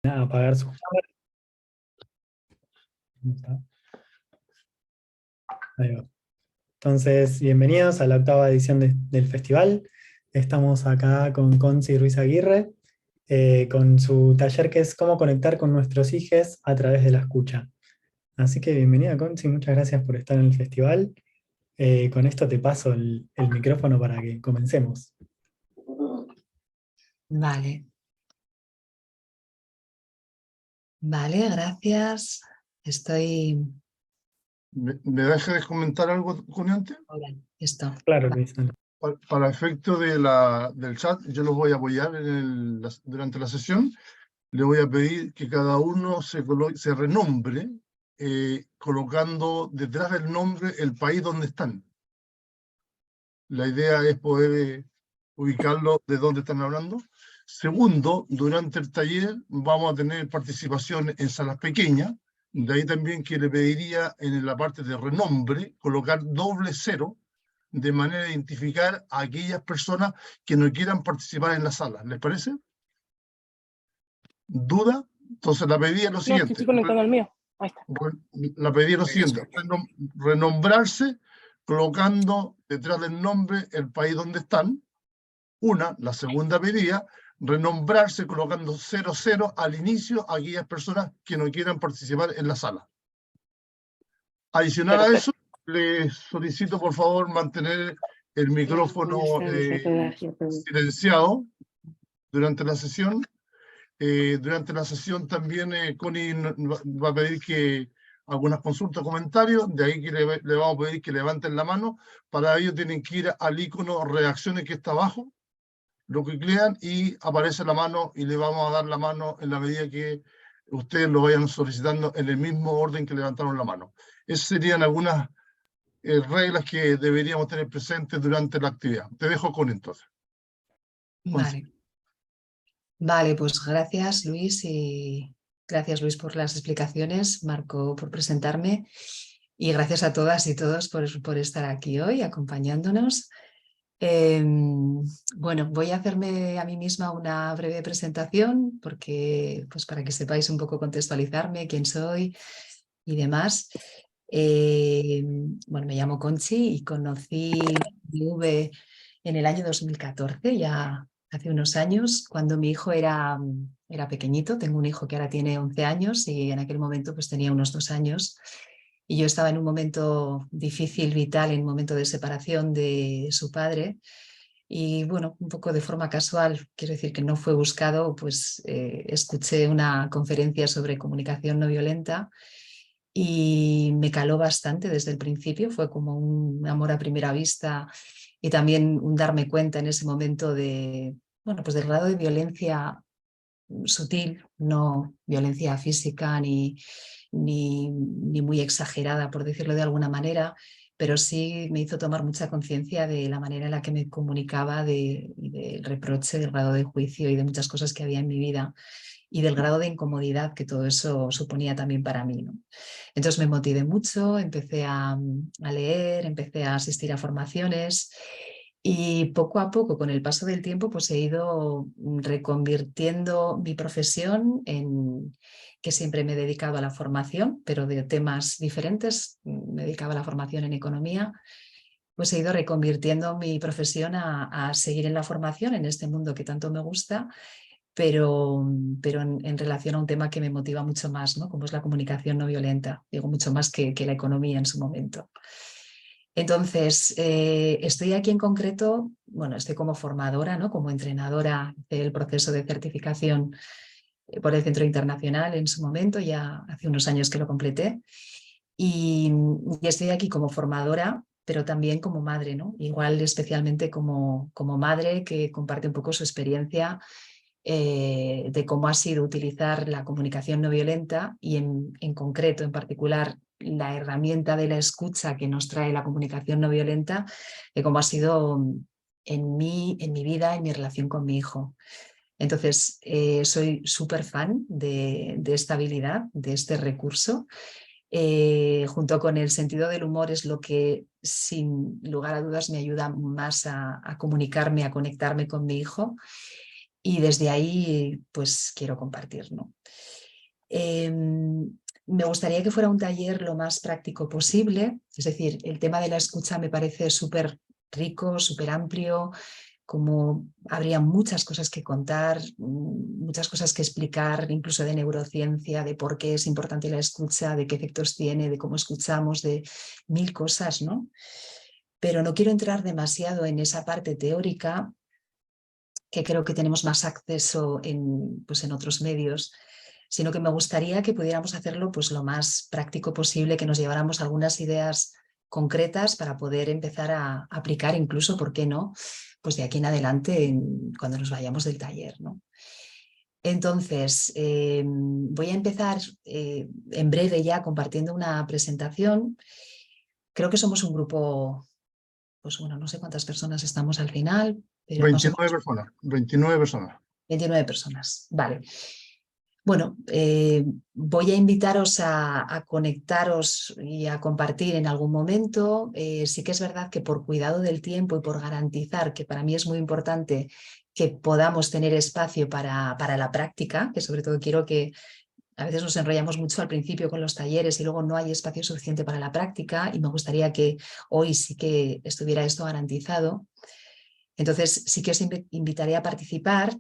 A apagar su cámara. ¿Dónde está? Ahí va. Entonces, bienvenidos a la 8ª edición del festival. Estamos acá con Conchi Ruiz Aguirre, con su taller que es cómo conectar con nuestros hijes a través de la escucha. Así que bienvenida, Conchi, muchas gracias por estar en el festival. Con esto te paso el micrófono para que comencemos. Vale. Vale, gracias. Estoy... ¿Me dejas comentar algo, Cuniante? Hola, esto. Claro, Luis. Para efecto del chat, yo los voy a apoyar durante la sesión. Le voy a pedir que cada uno se renombre, colocando detrás del nombre el país donde están. La idea es poder ubicarlo de dónde están hablando. Segundo, durante el taller vamos a tener participación en salas pequeñas. De ahí también que le pediría en la parte de renombre colocar $0, de manera de identificar a aquellas personas que no quieran participar en la sala. ¿Les parece? ¿Duda? Entonces la pedí es lo siguiente. No, estoy conectando al mío. Ahí está. La pedí es lo siguiente. Renombrarse colocando detrás del nombre el país donde están. La segunda pedida, renombrarse colocando 00 al inicio a aquellas personas que no quieran participar en la sala. Adicional a eso, les solicito por favor mantener el micrófono silenciado durante la sesión. Durante la sesión también Connie va a pedir que algunas consultas, comentarios, de ahí que le vamos a pedir que levanten la mano. Para ello tienen que ir al icono reacciones que está abajo, lo que clickean y aparece la mano y le vamos a dar la mano en la medida que ustedes lo vayan solicitando en el mismo orden que levantaron la mano. Esas serían algunas reglas que deberíamos tener presentes durante la actividad. Te dejo con entonces. Vale. Vale, pues gracias Luis y gracias Luis por las explicaciones, Marco por presentarme y gracias a todas y todos por estar aquí hoy acompañándonos. Bueno, voy a hacerme a mí misma una breve presentación porque, pues para que sepáis un poco contextualizarme, quién soy y demás. Bueno, me llamo Conchi y conocí DV en el año 2014, ya hace unos años, cuando mi hijo era pequeñito. Tengo un hijo que ahora tiene 11 años y en aquel momento pues tenía unos 2 años. Y yo estaba en un momento difícil, vital, en un momento de separación de su padre. Y bueno, un poco de forma casual, quiero decir que no fue buscado, pues escuché una conferencia sobre comunicación no violenta y me caló bastante desde el principio. Fue como un amor a primera vista y también un darme cuenta en ese momento de, bueno, pues del grado de violencia sutil, no violencia física ni muy exagerada, por decirlo de alguna manera, pero sí me hizo tomar mucha conciencia de la manera en la que me comunicaba, del reproche, del grado de juicio y de muchas cosas que había en mi vida y del grado de incomodidad que todo eso suponía también para mí, ¿no? Entonces me motivé mucho, empecé a leer, empecé a asistir a formaciones y poco a poco, con el paso del tiempo, pues he ido reconvirtiendo mi profesión en que siempre me he dedicado a la formación, pero de temas diferentes. Me dedicaba a la formación en economía, pues he ido reconvirtiendo mi profesión a seguir en la formación, en este mundo que tanto me gusta, pero en relación a un tema que me motiva mucho más, ¿no? Como es la comunicación no violenta, digo mucho más que la economía en su momento. Entonces, estoy aquí en concreto, bueno, estoy como formadora, ¿no? Como entrenadora del proceso de certificación por el Centro Internacional en su momento, ya hace unos años que lo completé, y estoy aquí como formadora, pero también como madre, ¿no? Igual especialmente como madre que comparte un poco su experiencia de cómo ha sido utilizar la comunicación no violenta y en concreto, en particular, la herramienta de la escucha que nos trae la comunicación no violenta, de cómo ha sido en mi vida, en mi relación con mi hijo. Entonces, soy súper fan de esta habilidad, de este recurso. Junto con el sentido del humor es lo que sin lugar a dudas me ayuda más a comunicarme, a conectarme con mi hijo. y desde ahí pues quiero compartir, ¿no? Me gustaría que fuera un taller lo más práctico posible, es decir, el tema de la escucha me parece súper rico, súper amplio, como habría muchas cosas que contar, muchas cosas que explicar, incluso de neurociencia, de por qué es importante la escucha, de qué efectos tiene, de cómo escuchamos, de 1000 cosas, ¿no? Pero no quiero entrar demasiado en esa parte teórica, que creo que tenemos más acceso pues en otros medios, sino que me gustaría que pudiéramos hacerlo pues lo más práctico posible, que nos lleváramos algunas ideas concretas para poder empezar a aplicar incluso, ¿por qué no?, pues de aquí en adelante cuando nos vayamos del taller, ¿no? Entonces, voy a empezar en breve ya compartiendo una presentación. Creo que somos un grupo, pues bueno, no sé cuántas personas estamos al final, pero no sé 29 personas, 29 personas. 29 personas, vale. Bueno, voy a invitaros a conectaros y a compartir en algún momento. Sí que es verdad que por cuidado del tiempo y por garantizar, que para mí es muy importante que podamos tener espacio para la práctica, que sobre todo quiero que a veces nos enrollamos mucho al principio con los talleres y luego no hay espacio suficiente para la práctica, y me gustaría que hoy sí que estuviera esto garantizado. Entonces sí que os invitaré a participar,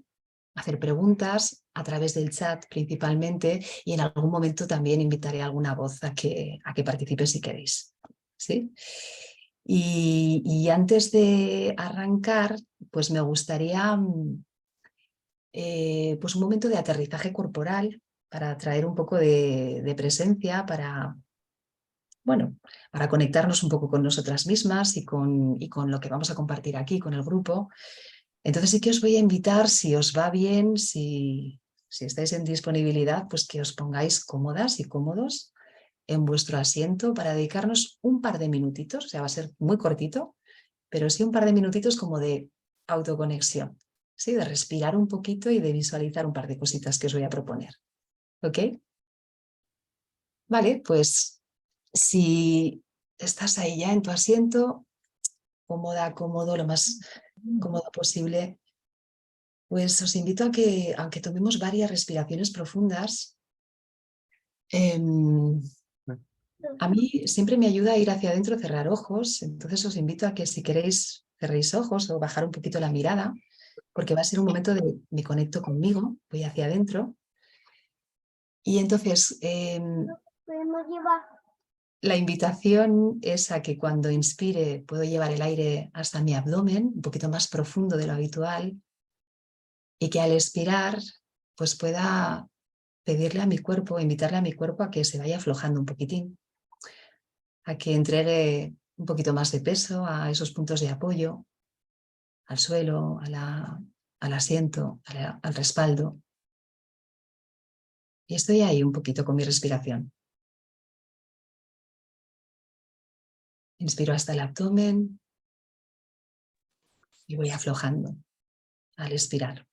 hacer preguntas a través del chat principalmente, y en algún momento también invitaré a alguna voz a que participe si queréis, ¿sí? Y antes de arrancar, pues me gustaría pues un momento de aterrizaje corporal para traer un poco de presencia, bueno, para conectarnos un poco con nosotras mismas y con lo que vamos a compartir aquí, con el grupo. Entonces sí que os voy a invitar, si os va bien, si estáis en disponibilidad, pues que os pongáis cómodas y cómodos en vuestro asiento para dedicarnos un par de minutitos, o sea, va a ser muy cortito, pero sí un par de minutitos como de autoconexión, ¿sí? De respirar un poquito y de visualizar un par de cositas que os voy a proponer. ¿Ok? Vale, pues si estás ahí ya en tu asiento, cómoda, cómodo, lo más cómodo posible, pues os invito a que, aunque tomemos varias respiraciones profundas, a mí siempre me ayuda a ir hacia adentro, cerrar ojos. Entonces os invito a que, si queréis, cerréis ojos o bajar un poquito la mirada, porque va a ser un momento de me conecto conmigo, voy hacia adentro. Y entonces la invitación es a que cuando inspire puedo llevar el aire hasta mi abdomen, un poquito más profundo de lo habitual, y que al expirar pues pueda pedirle a mi cuerpo, invitarle a mi cuerpo a que se vaya aflojando un poquitín, a que entregue un poquito más de peso a esos puntos de apoyo, al suelo, al asiento, al respaldo. Y estoy ahí un poquito con mi respiración. Inspiro hasta el abdomen y voy aflojando al expirar.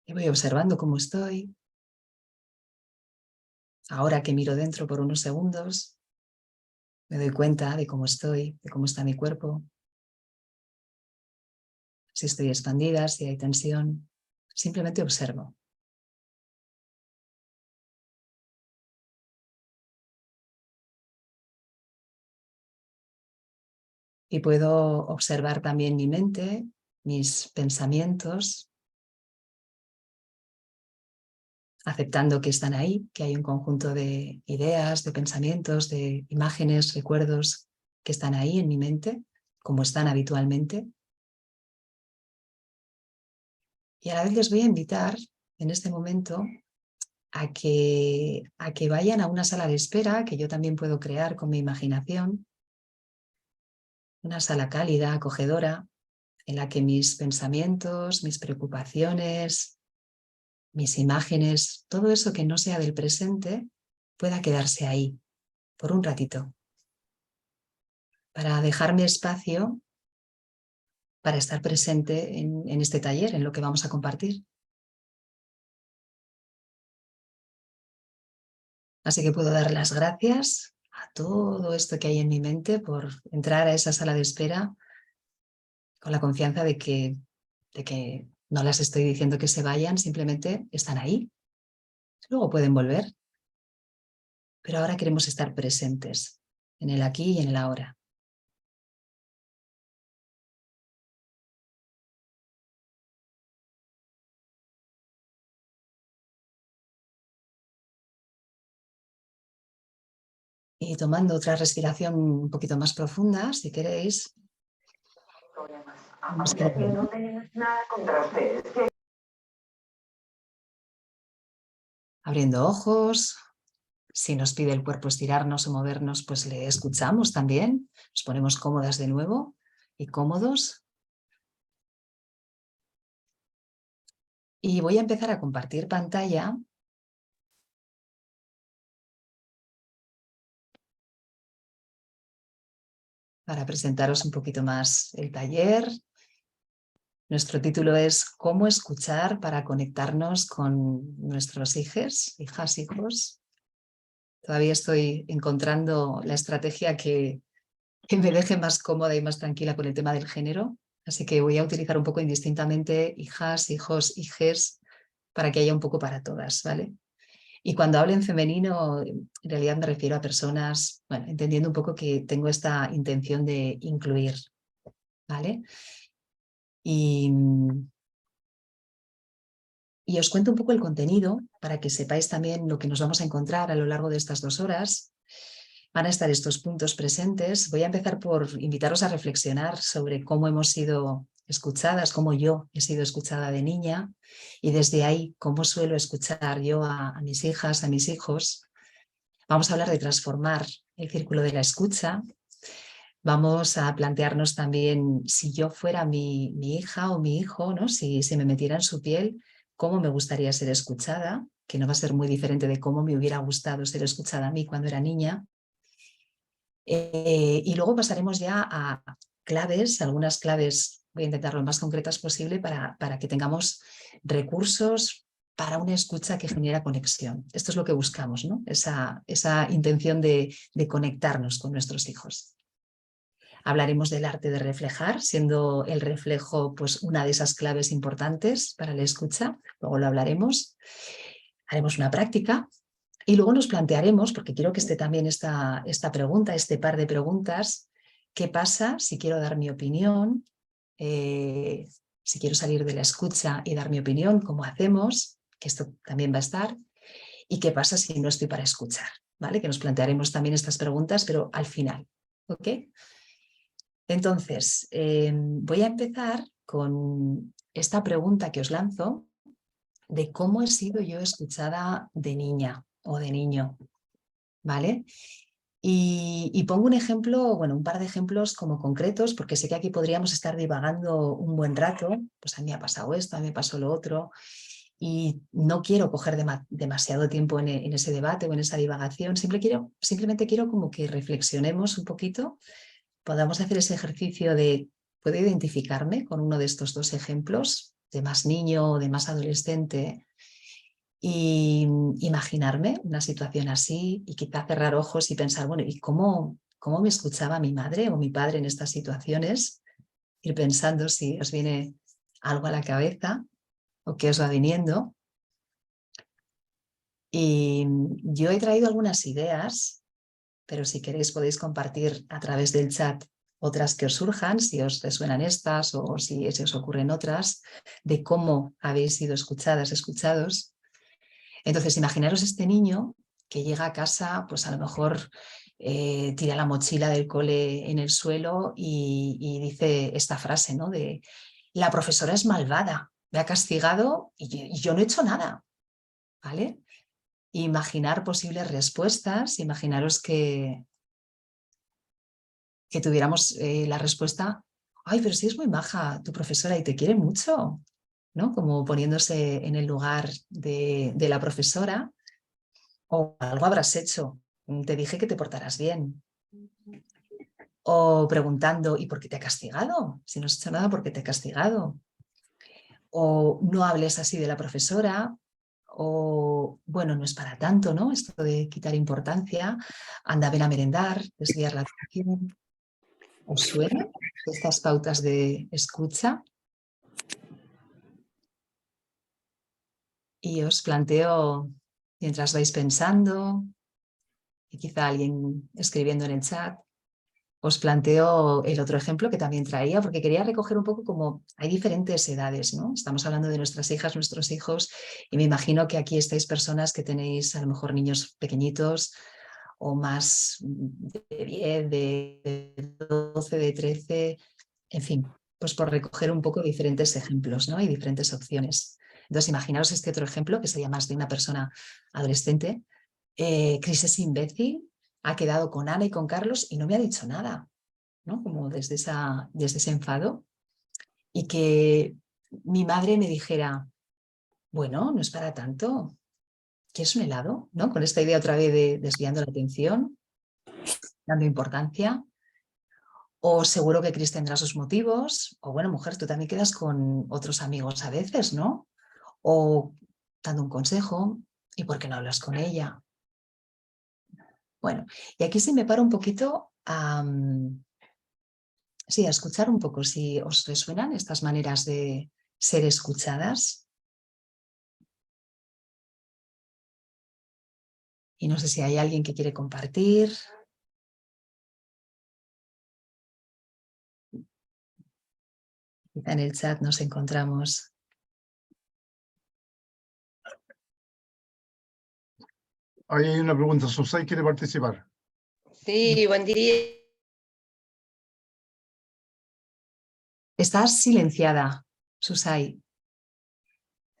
Y voy observando cómo estoy. Ahora que miro dentro por unos segundos, me doy cuenta de cómo estoy, de cómo está mi cuerpo. Si estoy expandida, si hay tensión, simplemente observo. Y puedo observar también mi mente, mis pensamientos, aceptando que están ahí, que hay un conjunto de ideas, de pensamientos, de imágenes, recuerdos que están ahí en mi mente, como están habitualmente. Y a la vez les voy a invitar en este momento a que vayan a una sala de espera que yo también puedo crear con mi imaginación, una sala cálida, acogedora, en la que mis pensamientos, mis preocupaciones, mis imágenes, todo eso que no sea del presente, pueda quedarse ahí por un ratito, para dejarme espacio para estar presente en este taller, en lo que vamos a compartir. Así que puedo dar las gracias a todo esto que hay en mi mente por entrar a esa sala de espera con la confianza de que no las estoy diciendo que se vayan, simplemente están ahí. Luego pueden volver. Pero ahora queremos estar presentes en el aquí y en el ahora. Y tomando otra respiración un poquito más profunda, si queréis. No tenemos nada contra ustedes. Abriendo ojos. Si nos pide el cuerpo estirarnos o movernos, pues le escuchamos también. Nos ponemos cómodas de nuevo y cómodos. Y voy a empezar a compartir pantalla. Para presentaros un poquito más el taller. Nuestro título es ¿Cómo escuchar para conectarnos con nuestros hijos? Todavía estoy encontrando la estrategia que me deje más cómoda y más tranquila con el tema del género. Así que voy a utilizar un poco indistintamente hijas, hijos, hijes, para que haya un poco para todas, ¿vale? Y cuando hablo en femenino, en realidad me refiero a personas, bueno, entendiendo un poco que tengo esta intención de incluir, ¿vale? Y os cuento un poco el contenido para que sepáis también lo que nos vamos a encontrar a lo largo de estas 2 horas. Van a estar estos puntos presentes. Voy a empezar por invitaros a reflexionar sobre cómo hemos sido escuchadas, cómo yo he sido escuchada de niña y desde ahí cómo suelo escuchar yo a mis hijas, a mis hijos. Vamos a hablar de transformar el círculo de la escucha. Vamos a plantearnos también si yo fuera mi hija o mi hijo, ¿no? Si me metiera en su piel, cómo me gustaría ser escuchada, que no va a ser muy diferente de cómo me hubiera gustado ser escuchada a mí cuando era niña. Y luego pasaremos ya a claves, algunas claves, voy a intentar lo más concretas posible para que tengamos recursos para una escucha que genera conexión. Esto es lo que buscamos, ¿no? Esa intención de conectarnos con nuestros hijos. Hablaremos del arte de reflejar, siendo el reflejo pues, una de esas claves importantes para la escucha. Luego lo hablaremos. Haremos una práctica y luego nos plantearemos, porque quiero que esté también esta pregunta, este par de preguntas, ¿qué pasa si quiero dar mi opinión? Si quiero salir de la escucha y dar mi opinión, ¿cómo hacemos? Que esto también va a estar. ¿Y qué pasa si no estoy para escuchar? ¿Vale? Que nos plantearemos también estas preguntas, pero al final. ¿Ok? Entonces, voy a empezar con esta pregunta que os lanzo de cómo he sido yo escuchada de niña o de niño, ¿vale? Y pongo un ejemplo, bueno, un par de ejemplos como concretos, porque sé que aquí podríamos estar divagando un buen rato, pues a mí me ha pasado esto, a mí me pasó lo otro, y no quiero coger demasiado tiempo en ese debate o en esa divagación, simplemente quiero como que reflexionemos un poquito, podamos hacer ese ejercicio de, ¿puedo identificarme con uno de estos 2 ejemplos, de más niño o de más adolescente? Y imaginarme una situación así y quizá cerrar ojos y pensar, bueno, ¿y cómo me escuchaba mi madre o mi padre en estas situaciones? Ir pensando si os viene algo a la cabeza o qué os va viniendo. Y yo he traído algunas ideas, pero si queréis podéis compartir a través del chat otras que os surjan, si os resuenan estas o si se os ocurren otras, de cómo habéis sido escuchadas, escuchados. Entonces, imaginaros este niño que llega a casa, pues a lo mejor tira la mochila del cole en el suelo y dice esta frase, ¿no? De la profesora es malvada, me ha castigado y yo no he hecho nada, ¿vale? Imaginar posibles respuestas, imaginaros que tuviéramos la respuesta, ay, pero sí es muy maja tu profesora y te quiere mucho, ¿no? Como poniéndose en el lugar de la profesora. O algo habrás hecho, te dije que te portarás bien. O preguntando, ¿y por qué te ha castigado? Si no has hecho nada, ¿por qué te ha castigado? O no hables así de la profesora. O, bueno, no es para tanto, ¿no? Esto de quitar importancia. Anda, ven a merendar, desviar la atención. ¿Os suena estas pautas de escucha? Y os planteo, mientras vais pensando, y quizá alguien escribiendo en el chat, os planteo el otro ejemplo que también traía, porque quería recoger un poco como hay diferentes edades, ¿no? Estamos hablando de nuestras hijas, nuestros hijos, y me imagino que aquí estáis personas que tenéis a lo mejor niños pequeñitos o más de 10, de 12, de 13, en fin, pues por recoger un poco diferentes ejemplos, ¿no? Y diferentes opciones. Entonces, imaginaos este otro ejemplo, que sería más de una persona adolescente. Cris es imbécil, ha quedado con Ana y con Carlos y no me ha dicho nada, ¿no? Como desde ese enfado. Y que mi madre me dijera, bueno, no es para tanto, ¿quieres un helado? ¿No? Con esta idea otra vez de desviando la atención, dando importancia. O seguro que Cris tendrá sus motivos. O bueno, mujer, tú también quedas con otros amigos a veces, ¿no? O dando un consejo. ¿Y por qué no hablas con ella? Bueno, y aquí sí me paro un poquito a escuchar un poco si os resuenan estas maneras de ser escuchadas. Y no sé si hay alguien que quiere compartir. Quizá en el chat nos encontramos. Ahí hay una pregunta. Susay quiere participar. Sí, buen día. Estás silenciada, Susay.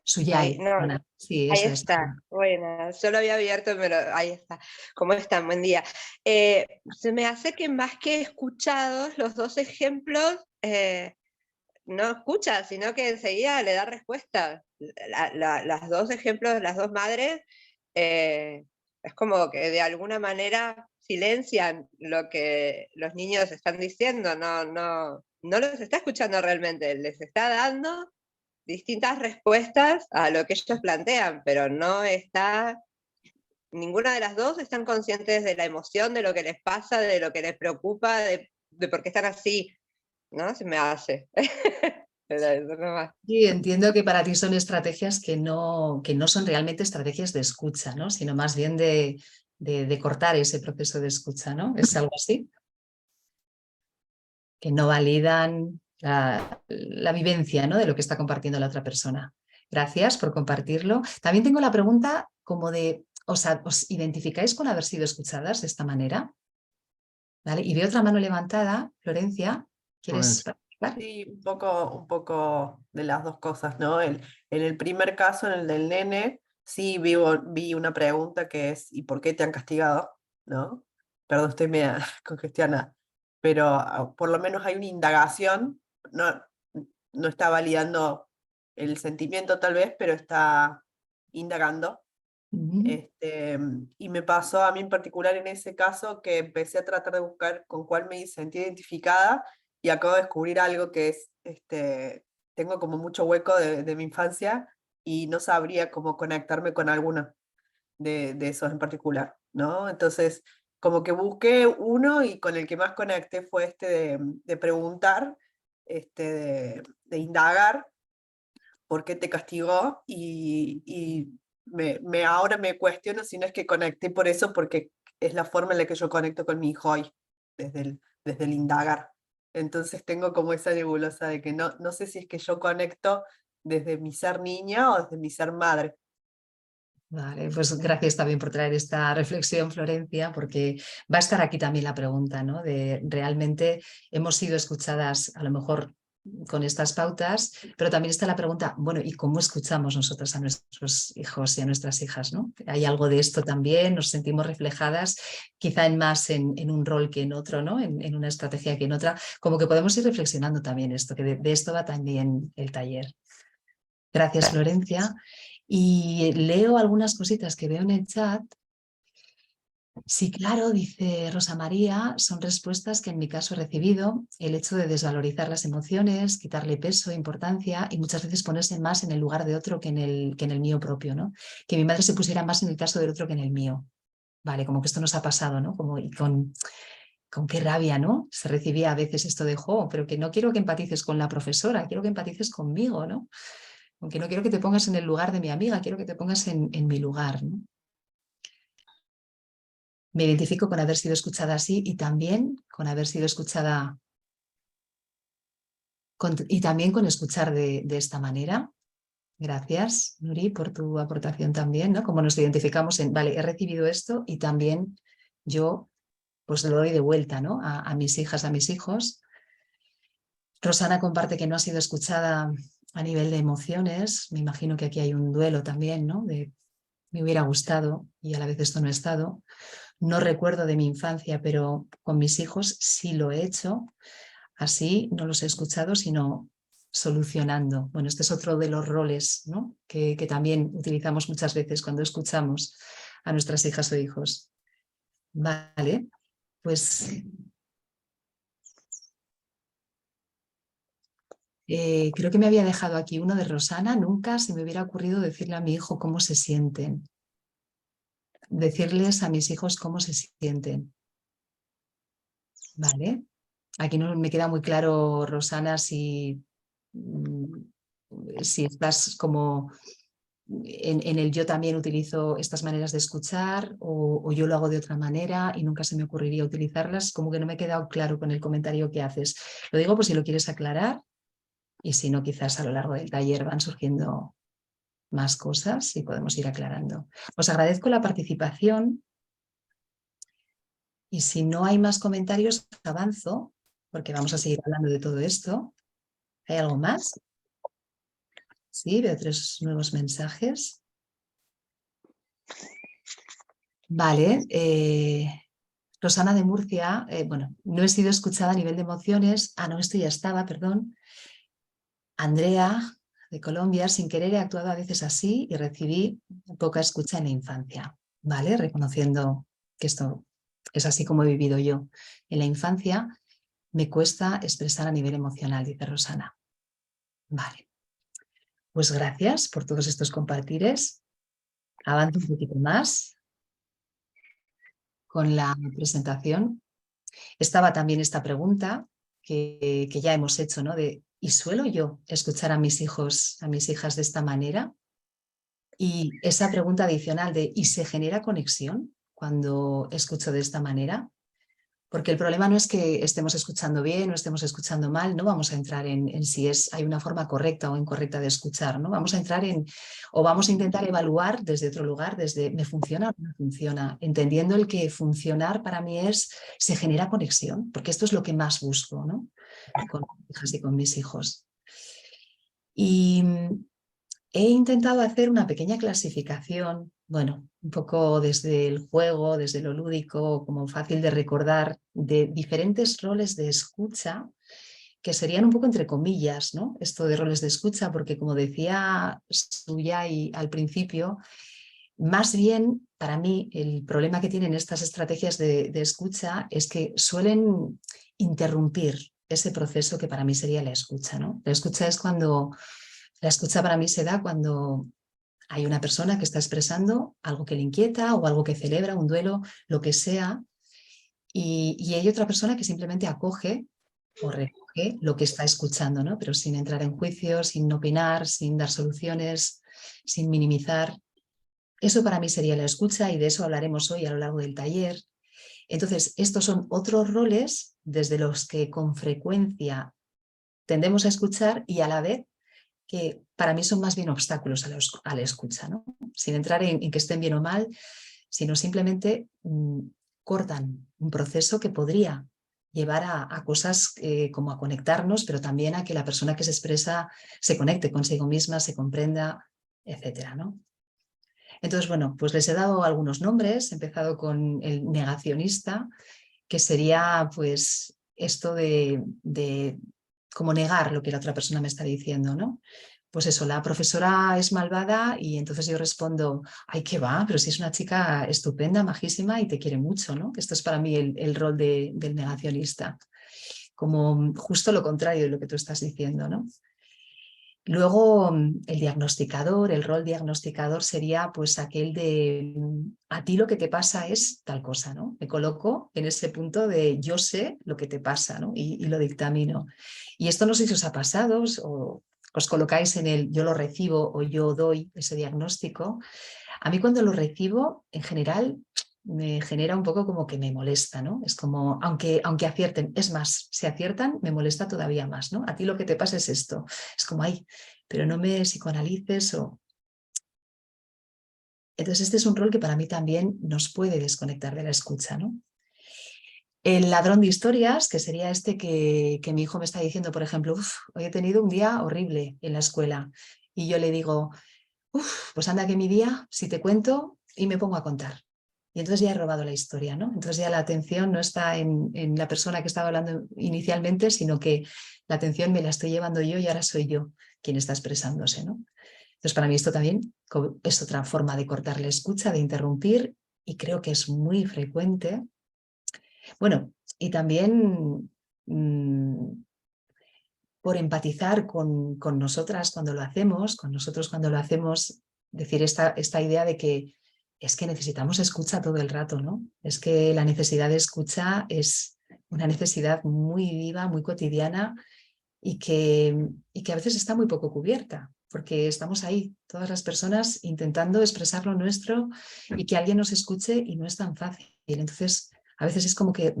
Suyay, No, perdona. Sí, ahí eso es. está. Bueno, solo había abierto, pero ahí está. ¿Cómo están? Buen día. Se me hace que más que escuchados, los dos ejemplos, no escucha, sino que enseguida le da respuesta. Las dos ejemplos, las dos madres, es como que de alguna manera silencian lo que los niños están diciendo, no los está escuchando realmente, les está dando distintas respuestas a lo que ellos plantean, pero no está, ninguna de las dos están conscientes de la emoción, de lo que les pasa, de lo que les preocupa, de por qué están así, ¿no? Se me hace. Sí, entiendo que para ti son estrategias que no son realmente estrategias de escucha, ¿no? Sino más bien de cortar ese proceso de escucha, ¿no? ¿Es algo así? Que no validan la vivencia, ¿no? De lo que está compartiendo la otra persona. Gracias por compartirlo. También tengo la pregunta como de, ¿os identificáis con haber sido escuchadas de esta manera? ¿Vale? Y veo otra mano levantada. Florencia, ¿quieres participar? Sí, un poco de las dos cosas, ¿no? En el primer caso, en el del nene, sí vi una pregunta que es ¿y por qué te han castigado? ¿No? Perdón, estoy media congestionada, pero por lo menos hay una indagación, no está validando el sentimiento tal vez, pero está indagando. Y me pasó a mí en particular en ese caso que empecé a tratar de buscar con cuál me sentí identificada y acabo de descubrir algo que es, tengo como mucho hueco de mi infancia y no sabría cómo conectarme con alguno de esos en particular, ¿no? Entonces, como que busqué uno y con el que más conecté fue de preguntar, de indagar por qué te castigó y ahora me cuestiono si no es que conecté por eso, porque es la forma en la que yo conecto con mi hijo hoy, desde el indagar. Entonces tengo como esa nebulosa de que no sé si es que yo conecto desde mi ser niña o desde mi ser madre. Vale, pues gracias también por traer esta reflexión, Florencia, porque va a estar aquí también la pregunta, ¿no? De realmente hemos sido escuchadas a lo mejor con estas pautas, pero también está la pregunta, bueno, ¿y cómo escuchamos nosotros a nuestros hijos y a nuestras hijas, ¿no? Hay algo de esto también, nos sentimos reflejadas, quizá más en un rol que en otro, ¿no? En una estrategia que en otra, como que podemos ir reflexionando también esto, que de esto va también el taller. Gracias, Florencia. Y leo algunas cositas que veo en el chat. Sí, claro, dice Rosa María, son respuestas que en mi caso he recibido. El hecho de desvalorizar las emociones, quitarle peso, importancia y muchas veces ponerse más en el lugar de otro que en el mío propio, ¿no? Que mi madre se pusiera más en el caso del otro que en el mío. Vale, como que esto nos ha pasado, ¿no? Como, y con qué rabia, ¿no? Se recibía a veces esto de, jo, pero que no quiero que empatices con la profesora, quiero que empatices conmigo, ¿no? Aunque no quiero que te pongas en el lugar de mi amiga, quiero que te pongas en mi lugar, ¿no? Me identifico con haber sido escuchada así y también con haber sido escuchada y también con escuchar de esta manera. Gracias, Nuri, por tu aportación también, ¿no? Como nos identificamos en, vale, he recibido esto y también yo pues lo doy de vuelta, ¿no? A mis hijas, a mis hijos. Rosana comparte que no ha sido escuchada a nivel de emociones. Me imagino que aquí hay un duelo también, ¿no? De me hubiera gustado y a la vez esto no ha estado. No recuerdo de mi infancia, pero con mis hijos sí lo he hecho. Así no los he escuchado, sino solucionando. Bueno, este es otro de los roles, ¿no? que también utilizamos muchas veces cuando escuchamos a nuestras hijas o hijos. Vale, pues creo que me había dejado aquí uno de Rosana. Nunca se me hubiera ocurrido decirle a mi hijo cómo se sienten. Decirles a mis hijos cómo se sienten. Vale. Aquí no me queda muy claro, Rosana, si estás como en el yo también utilizo estas maneras de escuchar o yo lo hago de otra manera y nunca se me ocurriría utilizarlas. Como que no me he quedado claro con el comentario que haces. Lo digo por si lo quieres aclarar y si no, quizás a lo largo del taller van surgiendo más cosas y podemos ir aclarando. Os agradezco la participación y si no hay más comentarios, avanzo porque vamos a seguir hablando de todo esto. ¿Hay algo más? Sí, veo 3 nuevos mensajes. Vale. Rosana de Murcia, bueno, no he sido escuchada a nivel de emociones. Ah, no, esto ya estaba, perdón. Andrea de Colombia, sin querer he actuado a veces así y recibí poca escucha en la infancia. Vale, reconociendo que esto es así como he vivido yo. En la infancia me cuesta expresar a nivel emocional, dice Rosana. Vale. Pues gracias por todos estos compartires. Avanzo un poquito más con la presentación. Estaba también esta pregunta que ya hemos hecho, ¿no? ¿Y suelo yo escuchar a mis hijos, a mis hijas de esta manera? Y esa pregunta adicional de ¿y se genera conexión cuando escucho de esta manera? Porque el problema no es que estemos escuchando bien o estemos escuchando mal, no vamos a entrar en si hay una forma correcta o incorrecta de escuchar, ¿no? Vamos a entrar o vamos a intentar evaluar desde otro lugar, desde ¿me funciona o no me funciona? Entendiendo el que funcionar para mí se genera conexión, porque esto es lo que más busco, ¿no? Con mis hijas y con mis hijos. Y he intentado hacer una pequeña clasificación, bueno, un poco desde el juego, desde lo lúdico, como fácil de recordar, de diferentes roles de escucha que serían un poco entre comillas, ¿no? Esto de roles de escucha, porque como decía Suyai al principio, más bien para mí el problema que tienen estas estrategias de escucha es que suelen interrumpir ese proceso que para mí sería la escucha, ¿no? La escucha para mí se da cuando hay una persona que está expresando algo que le inquieta o algo que celebra, un duelo, lo que sea, y hay otra persona que simplemente acoge o recoge lo que está escuchando, ¿no? Pero sin entrar en juicios, sin opinar, sin dar soluciones, sin minimizar. Eso para mí sería la escucha y de eso hablaremos hoy a lo largo del taller. Entonces, estos son otros roles desde los que con frecuencia tendemos a escuchar y a la vez que para mí son más bien obstáculos a la escucha, ¿no? Sin entrar en que estén bien o mal, sino simplemente cortan un proceso que podría llevar a cosas como a conectarnos, pero también a que la persona que se expresa se conecte consigo misma, se comprenda, etcétera, ¿no? Entonces, bueno, pues les he dado algunos nombres, he empezado con el negacionista, que sería pues esto de como negar lo que la otra persona me está diciendo, ¿no? pues eso, la profesora es malvada y entonces yo respondo, ay, qué va, pero si es una chica estupenda, majísima y te quiere mucho, ¿no? Esto es para mí el rol del negacionista, como justo lo contrario de lo que tú estás diciendo, ¿no? Luego, el diagnosticador, el rol diagnosticador sería pues aquel de a ti lo que te pasa es tal cosa, ¿no? Me coloco en ese punto de yo sé lo que te pasa, ¿no? Y lo dictamino. Y esto no sé si os ha pasado o os colocáis en el yo lo recibo o yo doy ese diagnóstico. A mí cuando lo recibo, en general, me genera un poco como que me molesta, ¿no? Es como, aunque acierten, es más, si aciertan, me molesta todavía más, ¿no? A ti lo que te pasa es esto. Es como, ay, pero no me psicoanalices o... Entonces este es un rol que para mí también nos puede desconectar de la escucha, ¿no? El ladrón de historias, que sería este que mi hijo me está diciendo, por ejemplo, hoy he tenido un día horrible en la escuela. Y yo le digo, pues anda que mi día, si te cuento, y me pongo a contar. Y entonces ya he robado la historia, ¿no? Entonces ya la atención no está en la persona que estaba hablando inicialmente, sino que la atención me la estoy llevando yo y ahora soy yo quien está expresándose, ¿no? Entonces para mí esto también es otra forma de cortar la escucha, de interrumpir, y creo que es muy frecuente. Bueno, y también por empatizar con nosotras cuando lo hacemos, con nosotros cuando lo hacemos, decir esta idea de que es que necesitamos escucha todo el rato, ¿no? Es que la necesidad de escucha es una necesidad muy viva, muy cotidiana y que a veces está muy poco cubierta, porque estamos ahí, todas las personas intentando expresar lo nuestro y que alguien nos escuche y no es tan fácil. Entonces, a veces es como que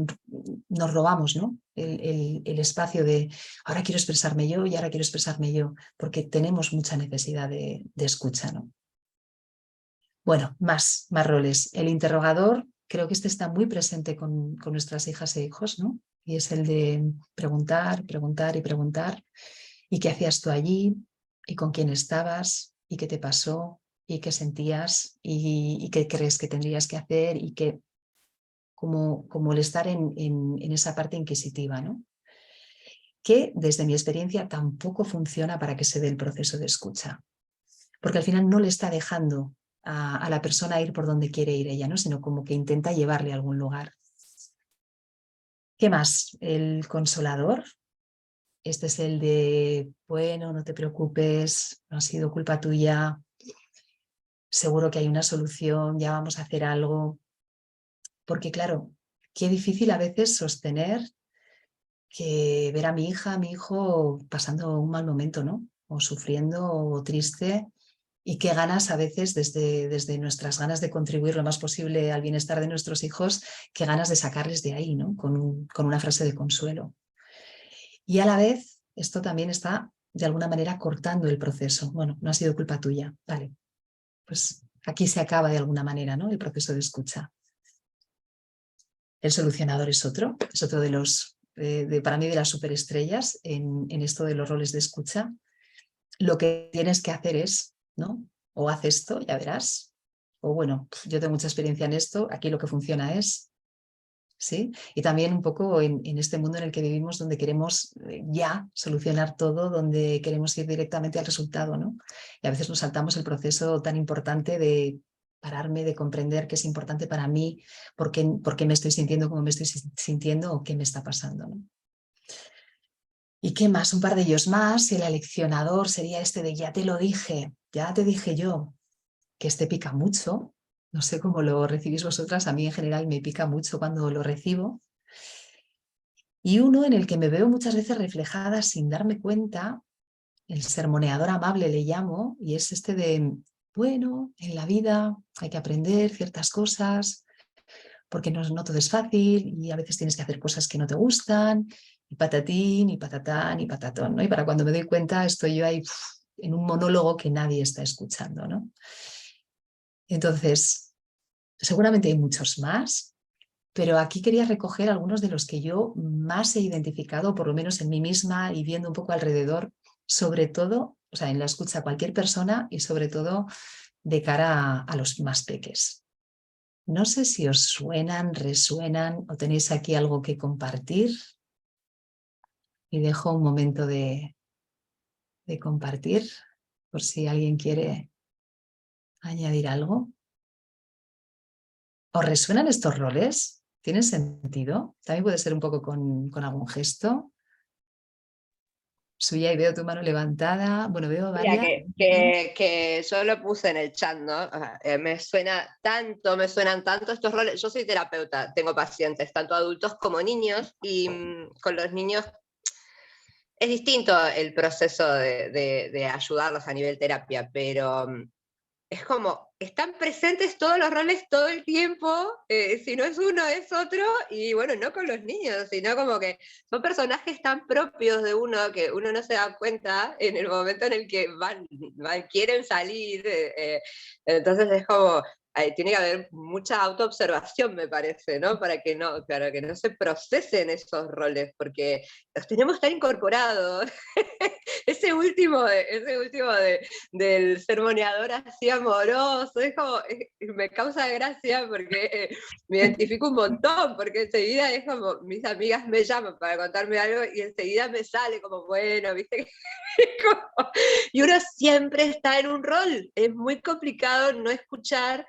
nos robamos, ¿no? el espacio de ahora quiero expresarme yo y ahora quiero expresarme yo, porque tenemos mucha necesidad de escucha, ¿no? Bueno, más roles. El interrogador, creo que este está muy presente con nuestras hijas e hijos, ¿no? Y es el de preguntar, preguntar y preguntar. ¿Y qué hacías tú allí? ¿Y con quién estabas? ¿Y qué te pasó? ¿Y qué sentías? ¿Y qué crees que tendrías que hacer? Y que como el estar en esa parte inquisitiva, ¿no? Que desde mi experiencia tampoco funciona para que se dé el proceso de escucha, porque al final no le está dejando a la persona ir por donde quiere ir ella, ¿no? Sino como que intenta llevarle a algún lugar. ¿Qué más? El consolador. Este es el de, bueno, no te preocupes, no ha sido culpa tuya, seguro que hay una solución, ya vamos a hacer algo. Porque claro, qué difícil a veces sostener que ver a mi hija, a mi hijo pasando un mal momento, ¿no? O sufriendo o triste, y qué ganas a veces desde nuestras ganas de contribuir lo más posible al bienestar de nuestros hijos, qué ganas de sacarles de ahí, ¿no? Con una frase de consuelo. Y a la vez, esto también está de alguna manera cortando el proceso. Bueno, no ha sido culpa tuya, vale. Pues aquí se acaba de alguna manera, ¿no? El proceso de escucha. El solucionador es otro de los, para mí, de las superestrellas en esto de los roles de escucha. Lo que tienes que hacer es, ¿no? O haz esto, ya verás. O bueno, yo tengo mucha experiencia en esto, aquí lo que funciona es, ¿sí? Y también un poco en este mundo en el que vivimos, donde queremos ya solucionar todo, donde queremos ir directamente al resultado, ¿no? Y a veces nos saltamos el proceso tan importante de pararme, de comprender qué es importante para mí, por qué me estoy sintiendo como me estoy sintiendo o qué me está pasando, ¿no? ¿Y qué más? Un par de ellos más. El aleccionador sería este de ya te lo dije, ya te dije yo, que este pica mucho. No sé cómo lo recibís vosotras, a mí en general me pica mucho cuando lo recibo. Y uno en el que me veo muchas veces reflejada sin darme cuenta, el sermoneador amable le llamo, y es este de, bueno, en la vida hay que aprender ciertas cosas, porque no todo es fácil y a veces tienes que hacer cosas que no te gustan, y patatín, y patatán, y patatón, ¿no? Y para cuando me doy cuenta estoy yo ahí en un monólogo que nadie está escuchando, ¿no? Entonces, seguramente hay muchos más, pero aquí quería recoger algunos de los que yo más he identificado, por lo menos en mí misma y viendo un poco alrededor, sobre todo, o sea, en la escucha a cualquier persona y sobre todo de cara a los más peques. No sé si os suenan, resuenan o tenéis aquí algo que compartir. Y dejo un momento de compartir. por si alguien quiere añadir algo. ¿Os resuenan estos roles? ¿Tienen sentido? También puede ser un poco con algún gesto. Suya, y veo tu mano levantada. Bueno, veo Mira, varias. que yo lo puse en el chat, ¿no? Me suenan tanto estos roles. Yo soy terapeuta, tengo pacientes, tanto adultos como niños, y con los niños es distinto el proceso de ayudarlos a nivel terapia, pero es como, están presentes todos los roles todo el tiempo, si no es uno es otro, y bueno, no con los niños, sino como que son personajes tan propios de uno que uno no se da cuenta en el momento en el que quieren salir, entonces es como, tiene que haber mucha autoobservación, me parece, ¿no? Para que no se procesen esos roles, porque los tenemos tan incorporados. Ese último del sermoneador así amoroso, es como, me causa gracia porque me identifico un montón, porque enseguida es como, mis amigas me llaman para contarme algo y enseguida me sale como, bueno, viste, y uno siempre está en un rol, es muy complicado no escuchar,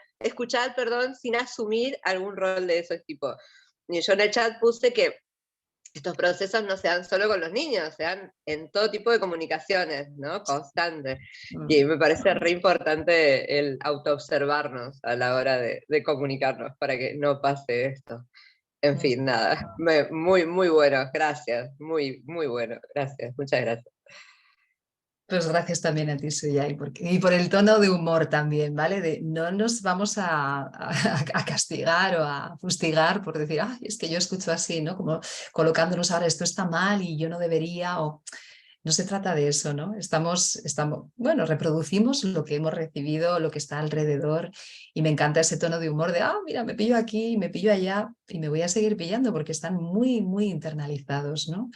perdón, sin asumir algún rol de esos tipos. Y yo en el chat puse que estos procesos no se dan solo con los niños, se dan en todo tipo de comunicaciones, ¿no? Constantes. Y me parece re importante el autoobservarnos a la hora de comunicarnos para que no pase esto. En fin, nada, muy, muy bueno, gracias, muy, muy bueno, gracias, muchas gracias. Pues gracias también a ti, Suyai, y por el tono de humor también, ¿vale? De no nos vamos a castigar o a fustigar por decir, ay, es que yo escucho así, ¿no? Como colocándonos ahora, esto está mal y yo no debería, o no se trata de eso, ¿no? Bueno, reproducimos lo que hemos recibido, lo que está alrededor, y me encanta ese tono de humor de, mira, me pillo aquí, me pillo allá, y me voy a seguir pillando porque están muy, muy internalizados, ¿no?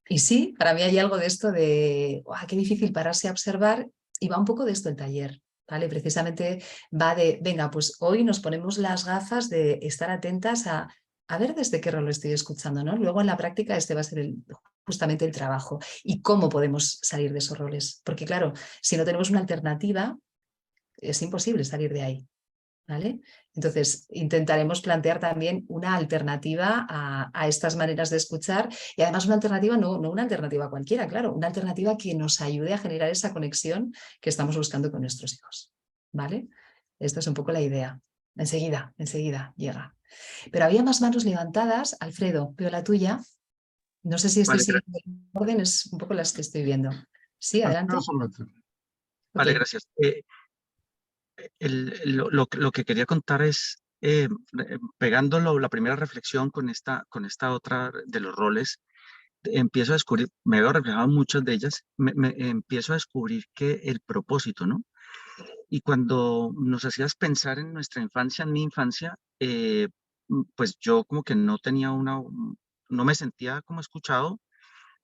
Y sí, para mí hay algo de esto de, qué difícil pararse a observar, y va un poco de esto el taller, ¿vale? Precisamente va de, venga, pues hoy nos ponemos las gafas de estar atentas a ver desde qué rol estoy escuchando, ¿no? Luego en la práctica este va a ser justamente el trabajo y cómo podemos salir de esos roles, porque claro, si no tenemos una alternativa, es imposible salir de ahí. ¿Vale? Entonces, intentaremos plantear también una alternativa a estas maneras de escuchar, y además una alternativa, no una alternativa cualquiera, claro, una alternativa que nos ayude a generar esa conexión que estamos buscando con nuestros hijos. ¿Vale? Esta es un poco la idea. Enseguida llega. Pero había más manos levantadas. Alfredo, veo la tuya. No sé si estoy Vale, siguiendo el orden, es un poco las que estoy viendo. Sí, adelante. Vale, Ok. gracias. Lo que quería contar es, pegándolo la primera reflexión con esta otra de los roles, empiezo a descubrir, me veo reflejado en muchas de ellas, empiezo a descubrir que el propósito, ¿no? Y cuando nos hacías pensar en nuestra infancia, en mi infancia, pues yo como que no tenía no me sentía como escuchado,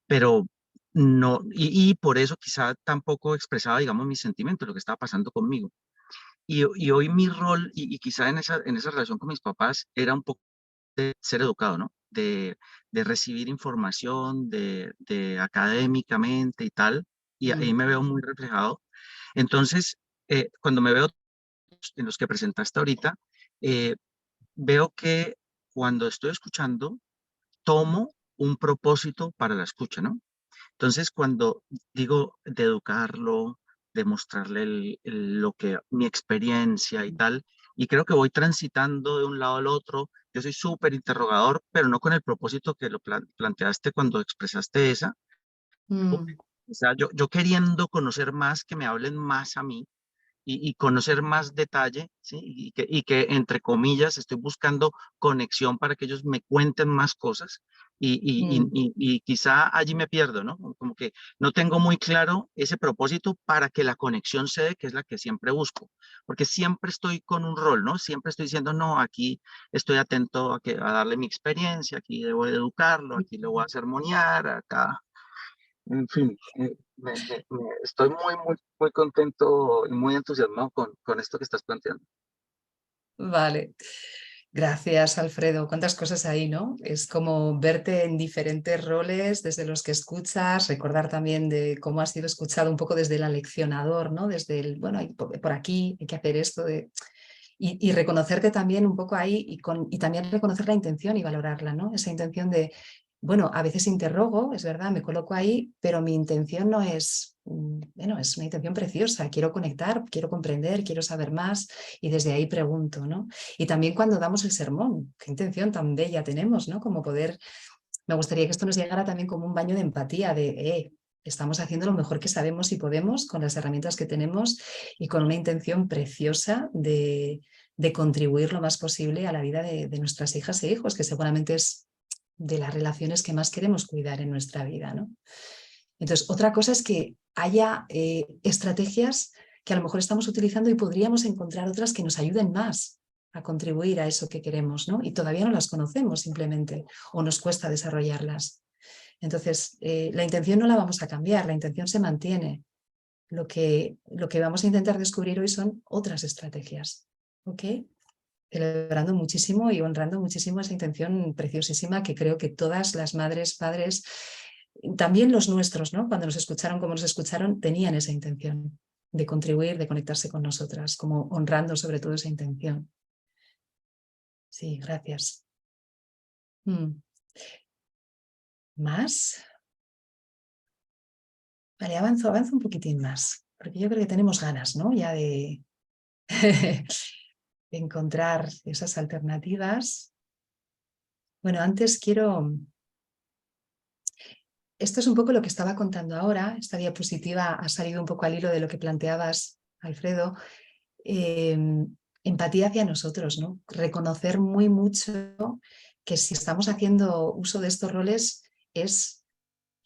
pero no, y por eso quizá tampoco expresaba, digamos, mis sentimientos, lo que estaba pasando conmigo. Y hoy mi rol, y quizá en esa relación con mis papás, era un poco de ser educado, ¿no? De recibir información, de académicamente y tal, y ahí me veo muy reflejado. Entonces, cuando me veo en los que presentaste ahorita, eh, veo que cuando estoy escuchando, tomo un propósito para la escucha, ¿no? Entonces, cuando digo de educarlo, de mostrarle lo que, mi experiencia y tal, y creo que voy transitando de un lado al otro, yo soy súper interrogador, pero no con el propósito que lo planteaste cuando expresaste esa. Mm. O sea, yo queriendo conocer más, que me hablen más a mí, y conocer más detalle, ¿sí? Y que, entre comillas, estoy buscando conexión para que ellos me cuenten más cosas y quizá allí me pierdo, ¿no? Como que no tengo muy claro ese propósito para que la conexión se dé, que es la que siempre busco, porque siempre estoy con un rol, ¿no? Siempre estoy diciendo, no, aquí estoy atento a darle mi experiencia, aquí debo de educarlo, aquí lo voy a sermonear, acá en fin, estoy muy, muy, muy contento y muy entusiasmado con esto que estás planteando. Vale. Gracias, Alfredo. Cuántas cosas ahí, ¿no? Es como verte en diferentes roles desde los que escuchas, recordar también de cómo has sido escuchado un poco desde el aleccionador, ¿no? Desde el, bueno, por aquí hay que hacer esto, y reconocerte también un poco ahí y también reconocer la intención y valorarla, ¿no? Esa intención de, bueno, a veces interrogo, es verdad, me coloco ahí, pero mi intención no es, bueno, es una intención preciosa, quiero conectar, quiero comprender, quiero saber más y desde ahí pregunto, ¿no? Y también cuando damos el sermón, qué intención tan bella tenemos, ¿no? Como poder, me gustaría que esto nos llegara también como un baño de empatía, de, estamos haciendo lo mejor que sabemos y podemos con las herramientas que tenemos y con una intención preciosa de contribuir lo más posible a la vida de nuestras hijas e hijos, que seguramente es de las relaciones que más queremos cuidar en nuestra vida, ¿no? Entonces, otra cosa es que haya estrategias que a lo mejor estamos utilizando y podríamos encontrar otras que nos ayuden más a contribuir a eso que queremos, ¿no? Y todavía no las conocemos simplemente o nos cuesta desarrollarlas. Entonces, la intención no la vamos a cambiar, la intención se mantiene. Lo que vamos a intentar descubrir hoy son otras estrategias, ¿ok? Celebrando muchísimo y honrando muchísimo esa intención preciosísima que creo que todas las madres, padres, también los nuestros, ¿no? Cuando nos escucharon como nos escucharon, tenían esa intención de contribuir, de conectarse con nosotras, como honrando sobre todo esa intención. Sí, gracias. ¿Más? Vale, avanzo un poquitín más, porque yo creo que tenemos ganas, ¿no? Ya de encontrar esas alternativas. Bueno, antes quiero... Esto es un poco lo que estaba contando ahora. Esta diapositiva ha salido un poco al hilo de lo que planteabas, Alfredo. Empatía hacia nosotros, ¿no? Reconocer muy mucho que si estamos haciendo uso de estos roles es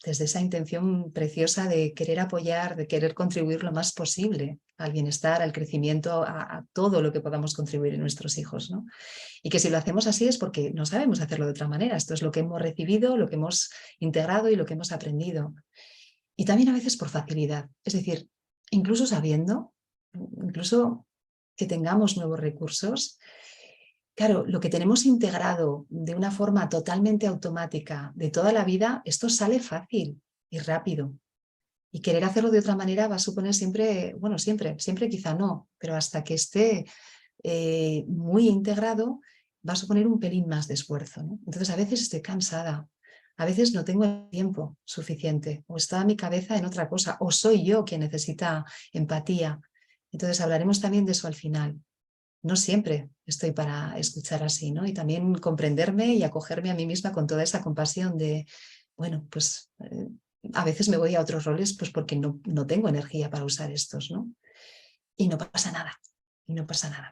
desde esa intención preciosa de querer apoyar, de querer contribuir lo más posible al bienestar, al crecimiento, a todo lo que podamos contribuir en nuestros hijos, ¿no? Y que si lo hacemos así es porque no sabemos hacerlo de otra manera. Esto es lo que hemos recibido, lo que hemos integrado y lo que hemos aprendido. Y también a veces por facilidad. Es decir, incluso sabiendo, incluso que tengamos nuevos recursos, claro, lo que tenemos integrado de una forma totalmente automática de toda la vida, esto sale fácil y rápido. Y querer hacerlo de otra manera va a suponer siempre, bueno, siempre quizá no, pero hasta que esté muy integrado va a suponer un pelín más de esfuerzo, ¿no? Entonces a veces estoy cansada, a veces no tengo el tiempo suficiente, o está mi cabeza en otra cosa, o soy yo quien necesita empatía. Entonces hablaremos también de eso al final. No siempre estoy para escuchar así, ¿no? Y también comprenderme y acogerme a mí misma con toda esa compasión de, bueno, pues a veces me voy a otros roles pues porque no tengo energía para usar estos, ¿no? Y no pasa nada,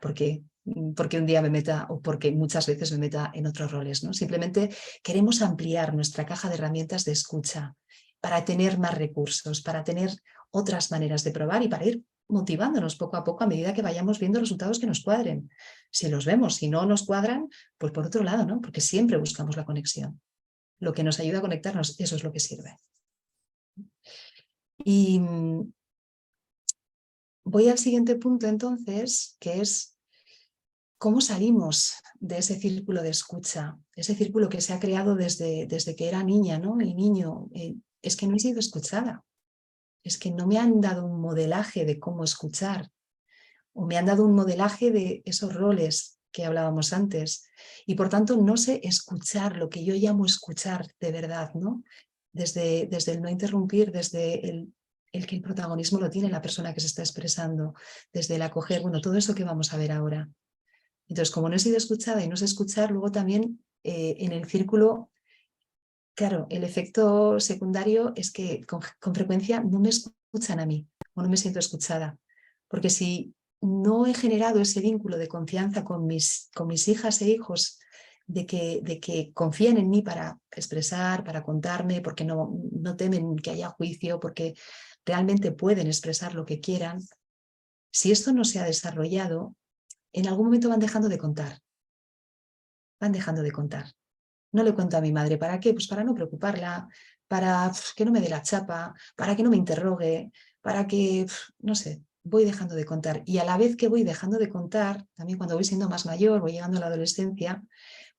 porque un día me meta o porque muchas veces me meta en otros roles, ¿no? Simplemente queremos ampliar nuestra caja de herramientas de escucha para tener más recursos, para tener otras maneras de probar y para ir motivándonos poco a poco a medida que vayamos viendo resultados que nos cuadren. Si los vemos, si no nos cuadran, pues por otro lado, ¿no? Porque siempre buscamos la conexión. Lo que nos ayuda a conectarnos, eso es lo que sirve. Y voy al siguiente punto entonces, que es cómo salimos de ese círculo de escucha, ese círculo que se ha creado desde que era niña, ¿no? El niño, es que no he sido escuchada, es que no me han dado un modelaje de cómo escuchar, o me han dado un modelaje de esos roles que hablábamos antes, y por tanto no sé escuchar lo que yo llamo escuchar de verdad, ¿no? Desde el no interrumpir, desde el que el protagonismo lo tiene la persona que se está expresando, desde el acoger, bueno, todo eso que vamos a ver ahora. Entonces, como no he sido escuchada y no sé escuchar, luego también en el círculo, claro, el efecto secundario es que con frecuencia no me escuchan a mí o no me siento escuchada. Porque si no he generado ese vínculo de confianza con mis hijas e hijos, de que confían en mí para expresar, para contarme, porque no temen que haya juicio, porque realmente pueden expresar lo que quieran, si esto no se ha desarrollado, en algún momento van dejando de contar. Van dejando de contar. No le cuento a mi madre, ¿para qué? Pues para no preocuparla, para que no me dé la chapa, para que no me interrogue, para que, no sé, voy dejando de contar. Y a la vez que voy dejando de contar, también cuando voy siendo más mayor, voy llegando a la adolescencia,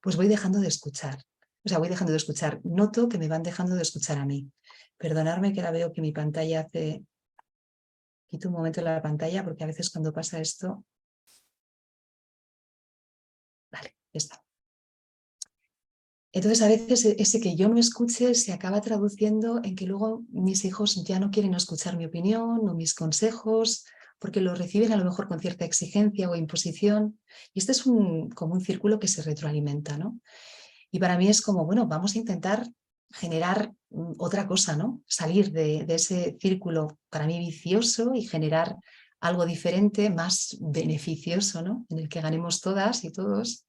pues voy dejando de escuchar. O sea, voy dejando de escuchar. Noto que me van dejando de escuchar a mí. Perdonadme que ahora veo que mi pantalla hace... Quito un momento la pantalla porque a veces cuando pasa esto... Vale, ya está. Entonces a veces ese que yo no escuche se acaba traduciendo en que luego mis hijos ya no quieren escuchar mi opinión o mis consejos porque lo reciben a lo mejor con cierta exigencia o imposición. Y este es como un círculo que se retroalimenta, ¿no? Y para mí es como, bueno, vamos a intentar generar otra cosa, ¿no? Salir de ese círculo para mí vicioso y generar algo diferente, más beneficioso, ¿no? En el que ganemos todas y todos.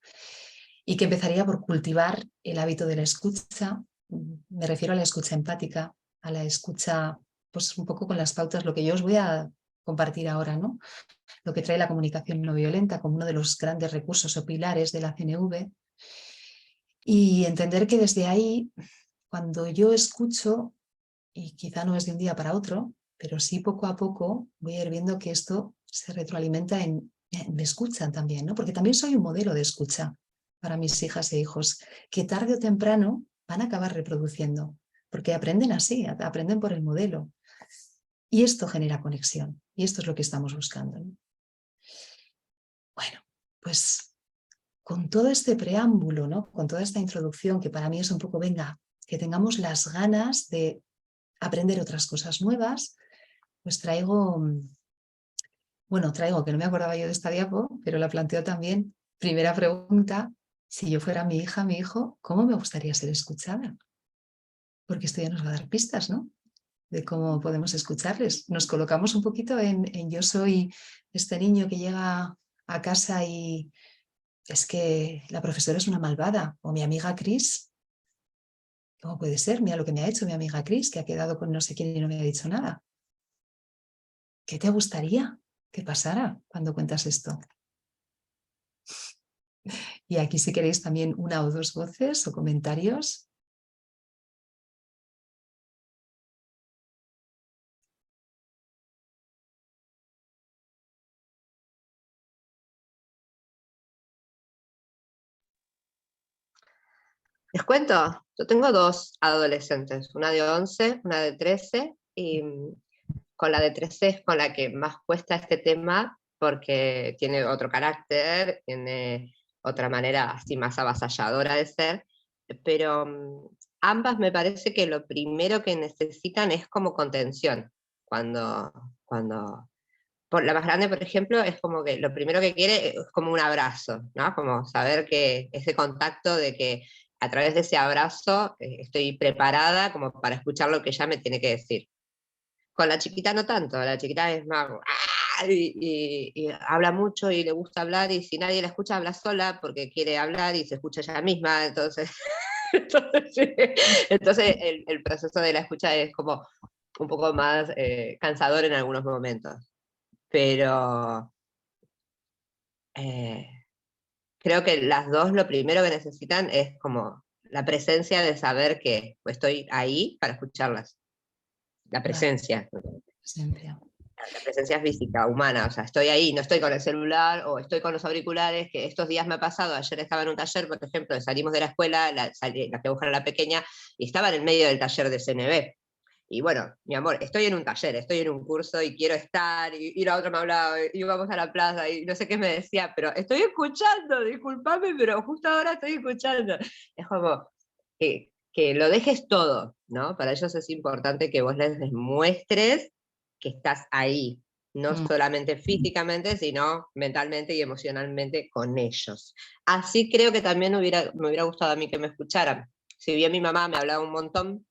Y que empezaría por cultivar el hábito de la escucha. Me refiero a la escucha empática, a la escucha, pues un poco con las pautas, lo que yo os voy a compartir ahora, ¿no? Lo que trae la comunicación no violenta como uno de los grandes recursos o pilares de la CNV. Y entender que desde ahí, cuando yo escucho, y quizá no es de un día para otro, pero sí poco a poco voy a ir viendo que esto se retroalimenta me escuchan también, ¿no? Porque también soy un modelo de escucha para mis hijas e hijos, que tarde o temprano van a acabar reproduciendo, porque aprenden así, aprenden por el modelo. Y esto genera conexión, y esto es lo que estamos buscando, ¿no? Bueno, pues con todo este preámbulo, ¿no? Con toda esta introducción, que para mí es un poco, venga, que tengamos las ganas de aprender otras cosas nuevas, pues traigo, que no me acordaba yo de esta diapo, pero la planteo también. Primera pregunta, si yo fuera mi hija, mi hijo, ¿cómo me gustaría ser escuchada? Porque esto ya nos va a dar pistas, ¿no? De cómo podemos escucharles. Nos colocamos un poquito en yo soy este niño que llega a casa y es que la profesora es una malvada, o mi amiga Cris. ¿Cómo puede ser? Mira lo que me ha hecho mi amiga Cris, que ha quedado con no sé quién y no me ha dicho nada. ¿Qué te gustaría que pasara cuando cuentas esto? Y aquí si queréis también una o dos voces o comentarios. Les cuento, yo tengo dos adolescentes, una de 11, una de 13, y con la de 13 es con la que más cuesta este tema porque tiene otro carácter, tiene otra manera así más avasalladora de ser, pero ambas me parece que lo primero que necesitan es como contención. Cuando por la más grande, por ejemplo, es como que lo primero que quiere es como un abrazo, ¿no? Como saber que ese contacto de que a través de ese abrazo estoy preparada como para escuchar lo que ella me tiene que decir. Con la chiquita no tanto, la chiquita es más... Y habla mucho y le gusta hablar, y si nadie la escucha, habla sola porque quiere hablar y se escucha ella misma, entonces... entonces el proceso de la escucha es como un poco más cansador en algunos momentos. Pero creo que las dos lo primero que necesitan es como la presencia de saber que estoy ahí para escucharlas. La presencia. Siempre. La presencia física, humana, o sea, estoy ahí, no estoy con el celular o estoy con los auriculares, que estos días me ha pasado. Ayer estaba en un taller, por ejemplo, salimos de la escuela, la que buscan a la pequeña, y estaba en el medio del taller de CNV. Y bueno, mi amor, estoy en un taller, estoy en un curso y quiero estar, y la otra me hablaba, y vamos a la plaza, y no sé qué me decía, pero estoy escuchando, discúlpame, pero justo ahora estoy escuchando. Es como que lo dejes todo, ¿no? Para ellos es importante que vos les demuestres que estás ahí, no solamente físicamente, sino mentalmente y emocionalmente con ellos. Así creo que también me hubiera gustado a mí que me escucharan. Si bien mi mamá me hablaba un montón,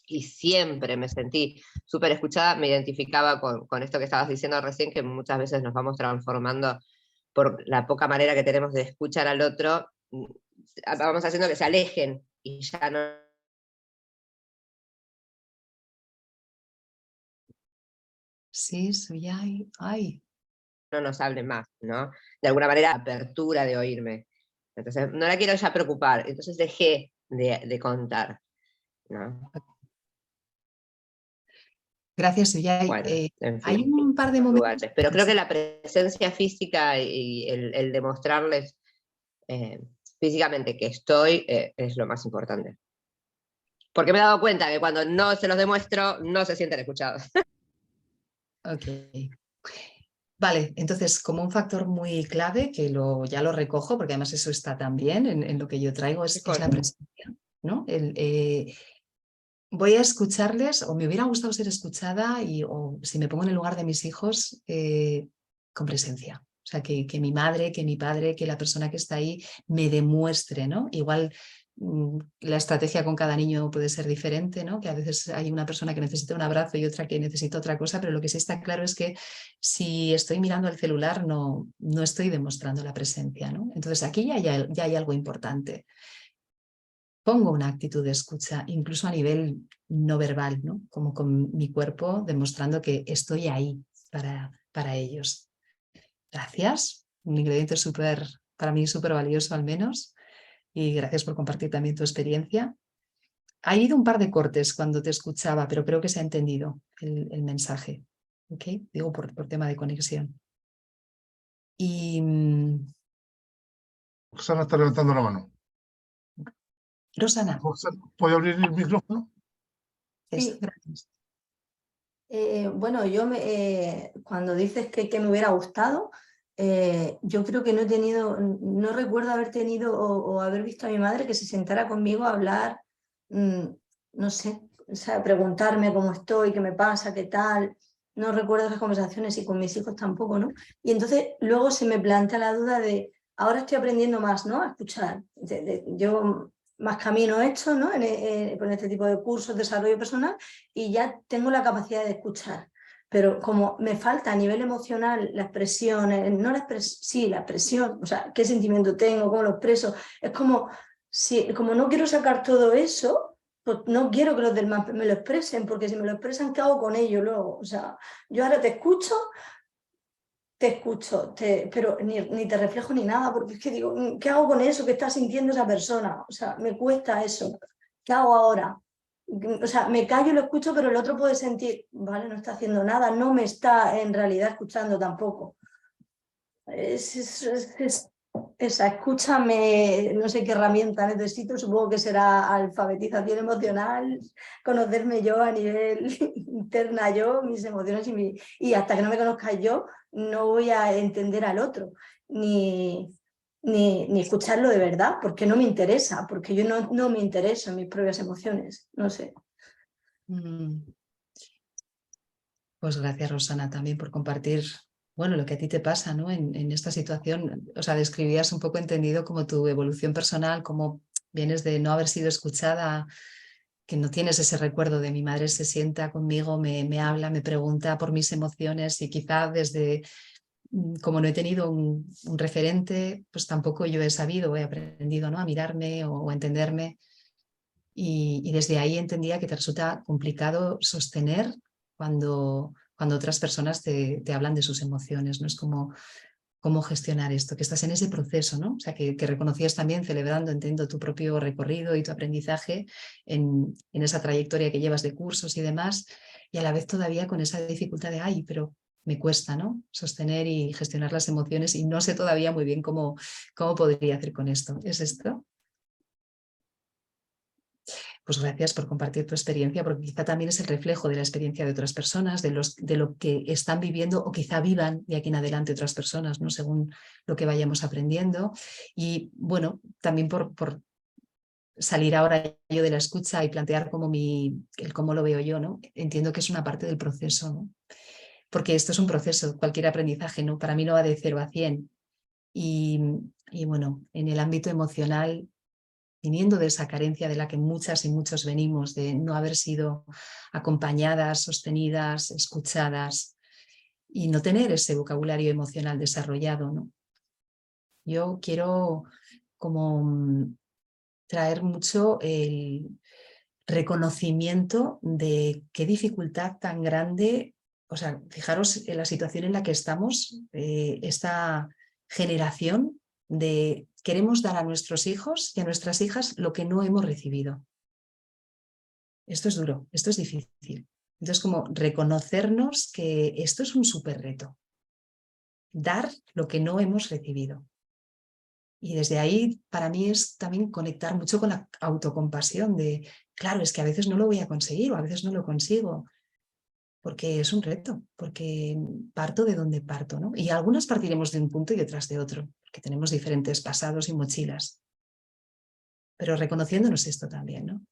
y siempre me sentí súper escuchada, me identificaba con esto que estabas diciendo recién, que muchas veces nos vamos transformando por la poca manera que tenemos de escuchar al otro, vamos haciendo que se alejen y ya no... Sí, soy ay. no nos hablen más, ¿no? De alguna manera, apertura de oírme. Entonces, no la quiero ya preocupar, entonces dejé de contar, ¿no? Gracias, Suyay. Bueno, en Hay fin, un par de momentos. lugares. Pero creo que la presencia física y el demostrarles físicamente que estoy es lo más importante. Porque me he dado cuenta que cuando no se los demuestro, no se sienten escuchados. Ok. Vale, entonces como un factor muy clave, que ya lo recojo, porque además eso está también en lo que yo traigo, es la presencia, ¿no? Voy a escucharles, o me hubiera gustado ser escuchada, o si me pongo en el lugar de mis hijos, con presencia. O sea, que mi madre, que mi padre, que la persona que está ahí me demuestre, ¿no? Igual la estrategia con cada niño puede ser diferente, ¿no? Que a veces hay una persona que necesita un abrazo y otra que necesita otra cosa, pero lo que sí está claro es que si estoy mirando el celular no estoy demostrando la presencia, ¿no? Entonces aquí ya hay algo importante. Pongo una actitud de escucha, incluso a nivel no verbal, ¿no? Como con mi cuerpo, demostrando que estoy ahí para ellos. Gracias, un ingrediente para mí súper valioso al menos, y gracias por compartir también tu experiencia. Ha ido un par de cortes cuando te escuchaba, pero creo que se ha entendido el mensaje, ¿ok? Digo por tema de conexión. Y... Roxana está levantando la mano. Rosana. Roxana, ¿puede abrir el micrófono? Sí. Gracias. Bueno, cuando dices que me hubiera gustado, yo creo que no recuerdo haber tenido o haber visto a mi madre que se sentara conmigo a hablar, no sé, o sea, preguntarme cómo estoy, qué me pasa, qué tal. No recuerdo esas conversaciones y con mis hijos tampoco, ¿no? Y entonces luego se me plantea la duda de, ahora estoy aprendiendo más, ¿no? A escuchar. Yo más camino hecho, ¿no? Con este tipo de cursos de desarrollo personal, y ya tengo la capacidad de escuchar. Pero como me falta a nivel emocional la expresión, la expresión, o sea, qué sentimiento tengo, cómo lo expreso, es como no quiero sacar todo eso, pues no quiero que los demás me lo expresen, porque si me lo expresan, ¿qué hago con ello luego? O sea, yo ahora te escucho, pero ni te reflejo ni nada, porque es que digo, ¿qué hago con eso que está sintiendo esa persona? O sea, me cuesta eso. ¿Qué hago ahora? O sea, me callo y lo escucho, pero el otro puede sentir, vale, no está haciendo nada, no me está en realidad escuchando tampoco. Esa, escúchame, no sé qué herramienta necesito, supongo que será alfabetización emocional, conocerme yo a nivel interna yo, mis emociones y hasta que no me conozca yo, no voy a entender al otro, ni escucharlo de verdad, porque no me interesa, porque yo no me intereso en mis propias emociones, no sé. Pues gracias, Rosana, también por compartir, bueno, lo que a ti te pasa, ¿no? En esta situación. O sea, describías un poco entendido como tu evolución personal, cómo vienes de no haber sido escuchada, que no tienes ese recuerdo de mi madre se sienta conmigo, me habla, me pregunta por mis emociones, y quizá desde, como no he tenido un referente, pues tampoco yo he sabido, he aprendido, ¿no? A mirarme o a entenderme. Y desde ahí entendía que te resulta complicado sostener cuando otras personas te hablan de sus emociones, ¿no? Es como cómo gestionar esto, que estás en ese proceso, ¿no? O sea, que reconocías también, celebrando, entiendo, tu propio recorrido y tu aprendizaje en esa trayectoria que llevas de cursos y demás, y a la vez todavía con esa dificultad de, ay, pero me cuesta, ¿no? Sostener y gestionar las emociones, y no sé todavía muy bien cómo podría hacer con esto. ¿Es esto? Pues gracias por compartir tu experiencia, porque quizá también es el reflejo de la experiencia de otras personas, de lo que están viviendo o quizá vivan de aquí en adelante otras personas, ¿no? Según lo que vayamos aprendiendo. Y bueno, también por salir ahora yo de la escucha y plantear el cómo lo veo yo, ¿no? Entiendo que es una parte del proceso, ¿no? Porque esto es un proceso, cualquier aprendizaje, ¿no? Para mí no va de 0 a 100. Y bueno, en el ámbito emocional, viniendo de esa carencia de la que muchas y muchos venimos, de no haber sido acompañadas, sostenidas, escuchadas, y no tener ese vocabulario emocional desarrollado, ¿no? Yo quiero como traer mucho el reconocimiento de qué dificultad tan grande, o sea, fijaros en la situación en la que estamos, esta generación de queremos dar a nuestros hijos y a nuestras hijas lo que no hemos recibido. Esto es duro, esto es difícil. Entonces, como reconocernos que esto es un súper reto. Dar lo que no hemos recibido. Y desde ahí, para mí, es también conectar mucho con la autocompasión de, claro, es que a veces no lo voy a conseguir o a veces no lo consigo, porque es un reto, porque parto de donde parto, ¿no? Y algunas partiremos de un punto y otras de otro, porque tenemos diferentes pasados y mochilas. Pero reconociéndonos esto también, ¿no?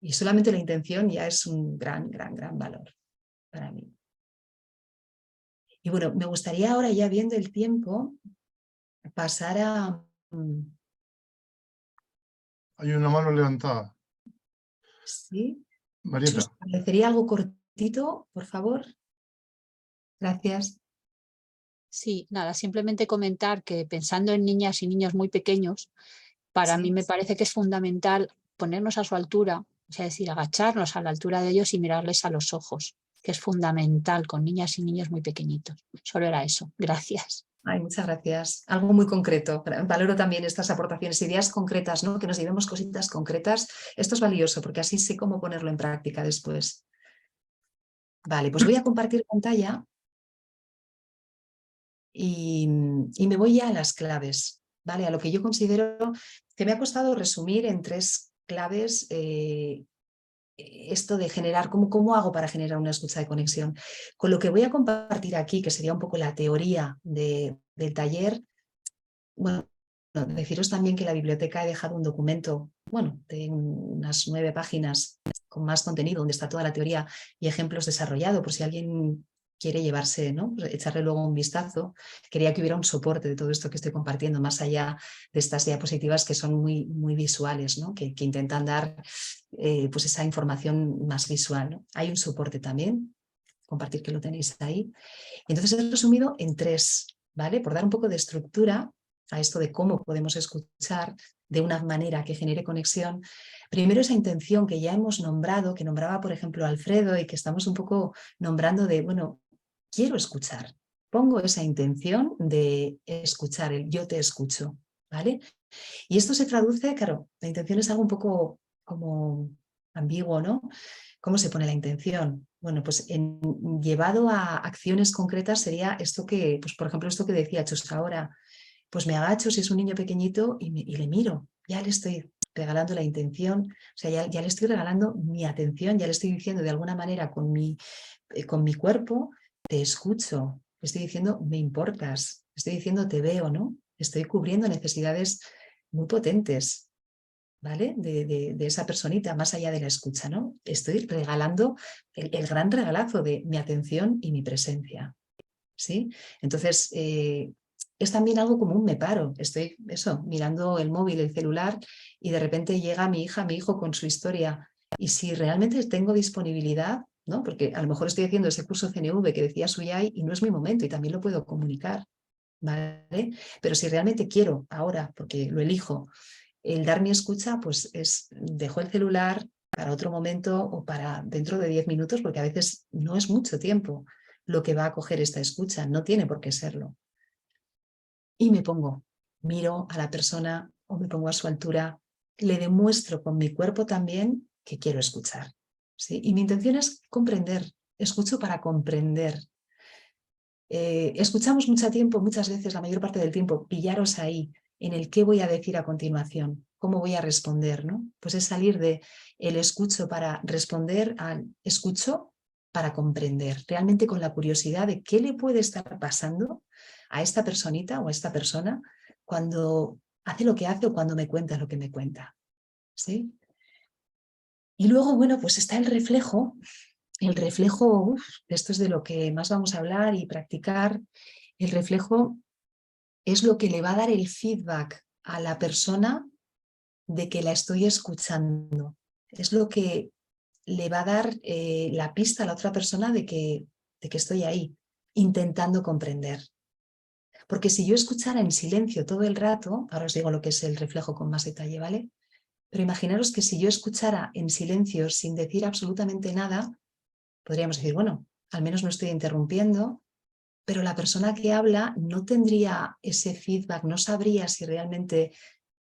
Y solamente la intención ya es un gran valor para mí. Y bueno, me gustaría ahora, ya viendo el tiempo, pasar a... Hay una mano levantada. Sí. Marieta. Chus, ¿parecería algo cortito, por favor? Gracias. Sí, nada, simplemente comentar que pensando en niñas y niños muy pequeños, para mí me parece que es fundamental ponernos a su altura, o sea, decir, agacharnos a la altura de ellos y mirarles a los ojos, que es fundamental con niñas y niños muy pequeñitos. Solo era eso. Gracias. Ay, muchas gracias. Algo muy concreto. Valoro también estas aportaciones, ideas concretas, ¿no? Que nos llevemos cositas concretas. Esto es valioso porque así sé cómo ponerlo en práctica después. Vale, pues voy a compartir pantalla y me voy ya a las claves, ¿vale? A lo que yo considero que me ha costado resumir en 3 claves esto de generar, ¿cómo hago para generar una escucha de conexión? Con lo que voy a compartir aquí, que sería un poco la teoría del taller, bueno, deciros también que en la biblioteca he dejado un documento, bueno, de unas 9 páginas con más contenido, donde está toda la teoría y ejemplos desarrollados, por si alguien quiere llevarse, ¿no? Echarle luego un vistazo. Quería que hubiera un soporte de todo esto que estoy compartiendo, más allá de estas diapositivas que son muy, muy visuales, ¿no? Que intentan dar pues esa información más visual, ¿no? Hay un soporte también, compartir que lo tenéis ahí. Entonces he resumido en 3, ¿vale? Por dar un poco de estructura a esto de cómo podemos escuchar de una manera que genere conexión. Primero, esa intención que ya hemos nombrado, que nombraba, por ejemplo, Alfredo, y que estamos un poco nombrando de, bueno, quiero escuchar. Pongo esa intención de escuchar, el yo te escucho, ¿vale? Y esto se traduce, claro, la intención es algo un poco como ambiguo, ¿no? ¿Cómo se pone la intención? Bueno, pues llevado a acciones concretas sería esto que, pues por ejemplo, esto que decía Chus ahora, pues me agacho si es un niño pequeñito y le miro, ya le estoy regalando la intención, o sea, ya le estoy regalando mi atención, ya le estoy diciendo de alguna manera con mi cuerpo, te escucho, estoy diciendo me importas, estoy diciendo te veo, ¿no? Estoy cubriendo necesidades muy potentes, ¿vale? De esa personita, más allá de la escucha, ¿no? Estoy regalando el gran regalazo de mi atención y mi presencia, ¿sí? Entonces, es también algo como un me paro, estoy mirando el móvil, el celular, y de repente llega mi hija, mi hijo con su historia, y si realmente tengo disponibilidad, ¿no? Porque a lo mejor estoy haciendo ese curso CNV que decía Suyai y no es mi momento y también lo puedo comunicar, ¿vale? Pero si realmente quiero ahora, porque lo elijo, el dar mi escucha, pues dejo el celular para otro momento o para dentro de 10 minutos, porque a veces no es mucho tiempo lo que va a coger esta escucha, no tiene por qué serlo. Y me pongo, miro a la persona o me pongo a su altura, le demuestro con mi cuerpo también que quiero escuchar, ¿sí? Y mi intención es comprender, escucho para comprender. Escuchamos muchas veces, la mayor parte del tiempo, pillaros ahí, en el qué voy a decir a continuación, cómo voy a responder, ¿no? Pues es salir de el escucho para responder al escucho para comprender, realmente con la curiosidad de qué le puede estar pasando a esta personita o a esta persona cuando hace lo que hace o cuando me cuenta lo que me cuenta, ¿sí? Y luego, bueno, pues está el reflejo. El reflejo, esto es de lo que más vamos a hablar y practicar. El reflejo es lo que le va a dar el feedback a la persona de que la estoy escuchando. Es lo que le va a dar la pista a la otra persona de que estoy ahí, intentando comprender. Porque si yo escuchara en silencio todo el rato, ahora os digo lo que es el reflejo con más detalle, ¿vale? Pero imaginaros que si yo escuchara en silencio sin decir absolutamente nada, podríamos decir, bueno, al menos no estoy interrumpiendo, pero la persona que habla no tendría ese feedback, no sabría si realmente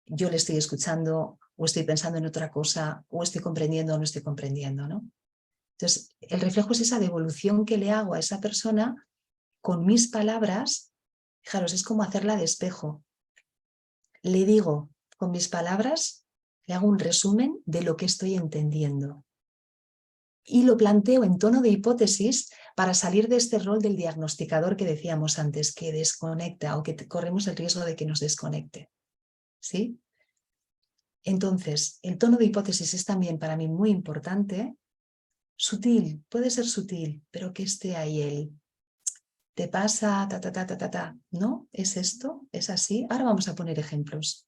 yo le estoy escuchando o estoy pensando en otra cosa o estoy comprendiendo o no estoy comprendiendo, ¿no? Entonces, el reflejo es esa devolución que le hago a esa persona con mis palabras. Fijaros, es como hacerla de espejo. Le digo con mis palabras, le hago un resumen de lo que estoy entendiendo. Y lo planteo en tono de hipótesis para salir de este rol del diagnosticador que decíamos antes, que desconecta o que corremos el riesgo de que nos desconecte. ¿Sí? Entonces, el tono de hipótesis es también para mí muy importante. Sutil, puede ser sutil, pero que esté ahí el te pasa, ta, ta, ta, ta, ta, ta. ¿No? ¿Es esto? ¿Es así? Ahora vamos a poner ejemplos.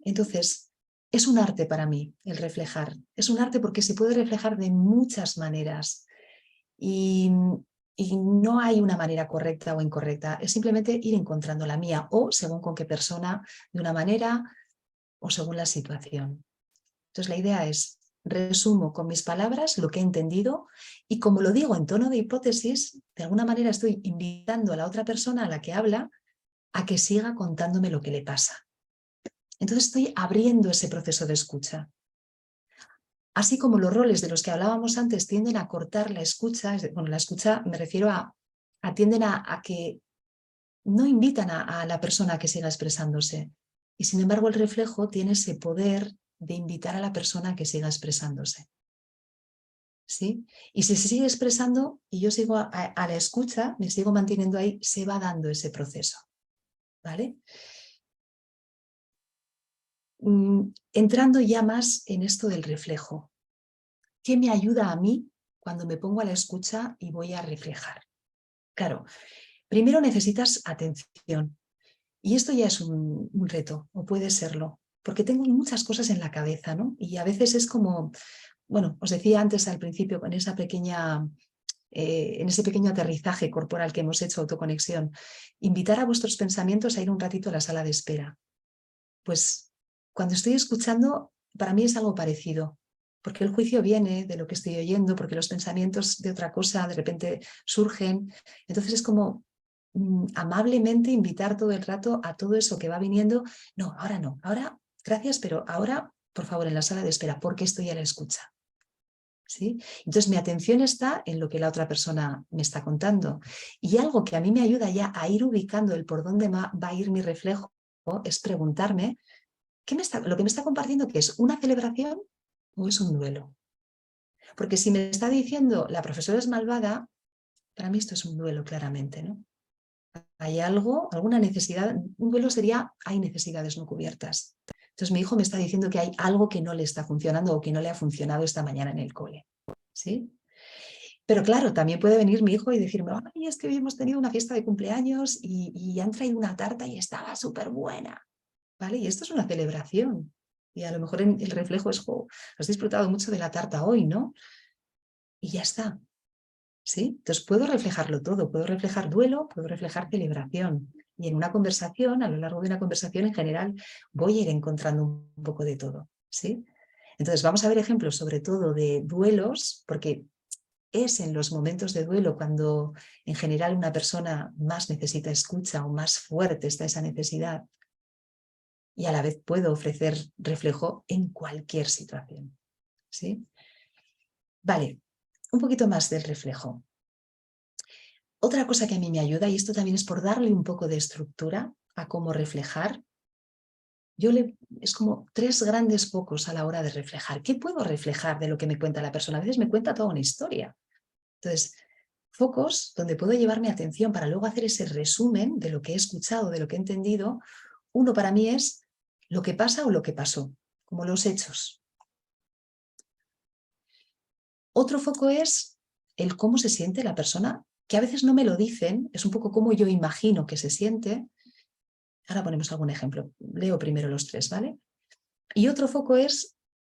Entonces, es un arte para mí el reflejar. Es un arte porque se puede reflejar de muchas maneras y no hay una manera correcta o incorrecta. Es simplemente ir encontrando la mía o según con qué persona, de una manera o según la situación. Entonces, la idea es resumo con mis palabras lo que he entendido y como lo digo en tono de hipótesis, de alguna manera estoy invitando a la otra persona a la que habla a que siga contándome lo que le pasa. Entonces estoy abriendo ese proceso de escucha. Así como los roles de los que hablábamos antes tienden a cortar la escucha, bueno, la escucha me refiero tienden a que no invitan a la persona a que siga expresándose. Y sin embargo el reflejo tiene ese poder de invitar a la persona a que siga expresándose. ¿Sí? Y si se sigue expresando y yo sigo a la escucha, me sigo manteniendo ahí, se va dando ese proceso. ¿Vale? Entrando ya más en esto del reflejo. ¿Qué me ayuda a mí cuando me pongo a la escucha y voy a reflejar? Claro, primero necesitas atención. Y esto ya es un reto, o puede serlo, porque tengo muchas cosas en la cabeza, ¿no? Y a veces es como, bueno, os decía antes al principio, en ese pequeño aterrizaje corporal que hemos hecho, autoconexión, invitar a vuestros pensamientos a ir un ratito a la sala de espera. Pues cuando estoy escuchando, para mí es algo parecido, porque el juicio viene de lo que estoy oyendo, porque los pensamientos de otra cosa de repente surgen. Entonces es como amablemente invitar todo el rato a todo eso que va viniendo. No, ahora gracias, pero ahora, por favor, en la sala de espera, porque estoy a la escucha. ¿Sí? Entonces mi atención está en lo que la otra persona me está contando. Y algo que a mí me ayuda ya a ir ubicando el por dónde va a ir mi reflejo es preguntarme lo que me está compartiendo, ¿qué es? ¿Una celebración o es un duelo? Porque si me está diciendo la profesora es malvada, para mí esto es un duelo claramente, ¿no? Hay algo, alguna necesidad, un duelo sería, hay necesidades no cubiertas. Entonces mi hijo me está diciendo que hay algo que no le está funcionando o que no le ha funcionado esta mañana en el cole, ¿sí? Pero claro, también puede venir mi hijo y decirme, ay, es que hoy hemos tenido una fiesta de cumpleaños y han traído una tarta y estaba súper buena, ¿vale? Y esto es una celebración. Y a lo mejor el reflejo es, has disfrutado mucho de la tarta hoy, ¿no? Y ya está, ¿sí? Entonces puedo reflejarlo todo, puedo reflejar duelo, puedo reflejar celebración. Y en una conversación, a lo largo de una conversación en general, voy a ir encontrando un poco de todo, ¿sí? Entonces vamos a ver ejemplos sobre todo de duelos, porque es en los momentos de duelo cuando en general una persona más necesita escucha o más fuerte está esa necesidad. Y a la vez puedo ofrecer reflejo en cualquier situación, ¿sí? Vale, un poquito más del reflejo. Otra cosa que a mí me ayuda, y esto también es por darle un poco de estructura a cómo reflejar, es como 3 grandes focos a la hora de reflejar. ¿Qué puedo reflejar de lo que me cuenta la persona? A veces me cuenta toda una historia. Entonces, focos donde puedo llevar mi atención para luego hacer ese resumen de lo que he escuchado, de lo que he entendido. Uno para mí es lo que pasa o lo que pasó, como los hechos. Otro foco es el cómo se siente la persona, que a veces no me lo dicen, es un poco cómo yo imagino que se siente. Ahora ponemos algún ejemplo. Leo primero los 3, ¿vale? Y otro foco es,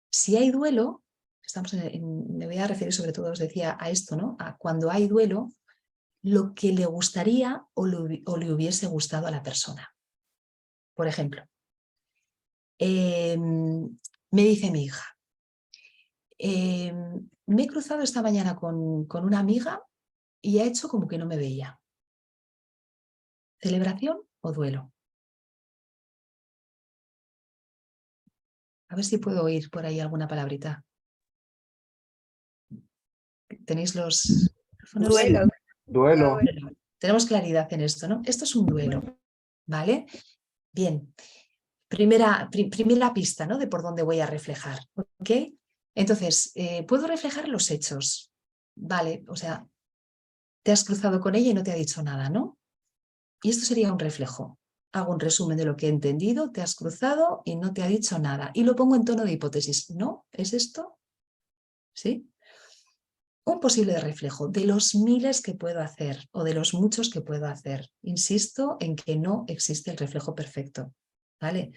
si hay duelo, me voy a referir sobre todo, os decía, a esto, ¿no? A cuando hay duelo, lo que le gustaría o le hubiese gustado a la persona. Por ejemplo, me dice mi hija, me he cruzado esta mañana con una amiga y ha hecho como que no me veía. ¿Celebración o duelo? A ver si puedo oír por ahí alguna palabrita. ¿Tenéis los micrófonos? Duelo. Duelo. Bueno, tenemos claridad en esto, ¿no? Esto es un duelo, ¿vale? Bien, primera pista, ¿no? De por dónde voy a reflejar, ¿ok? Entonces, puedo reflejar los hechos, ¿vale? O sea, te has cruzado con ella y no te ha dicho nada, ¿no? Y esto sería un reflejo. Hago un resumen de lo que he entendido, te has cruzado y no te ha dicho nada. Y lo pongo en tono de hipótesis. ¿No? ¿Es esto? ¿Sí? Un posible reflejo de los miles que puedo hacer o de los muchos que puedo hacer. Insisto en que no existe el reflejo perfecto, ¿vale?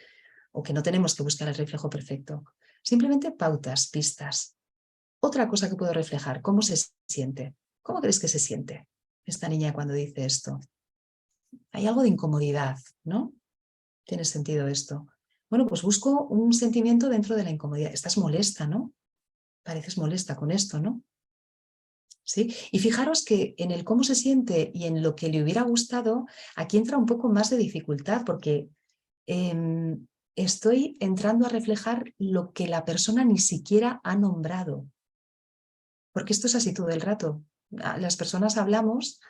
O que no tenemos que buscar el reflejo perfecto. Simplemente pautas, pistas. Otra cosa que puedo reflejar, ¿cómo se siente? ¿Cómo crees que se siente esta niña cuando dice esto? Hay algo de incomodidad, ¿no? ¿Tiene sentido esto? Bueno, pues busco un sentimiento dentro de la incomodidad. Estás molesta, ¿no? Pareces molesta con esto, ¿no? ¿Sí? Y fijaros que en el cómo se siente y en lo que le hubiera gustado, aquí entra un poco más de dificultad porque estoy entrando a reflejar lo que la persona ni siquiera ha nombrado. Porque esto es así todo el rato. Las personas hablamos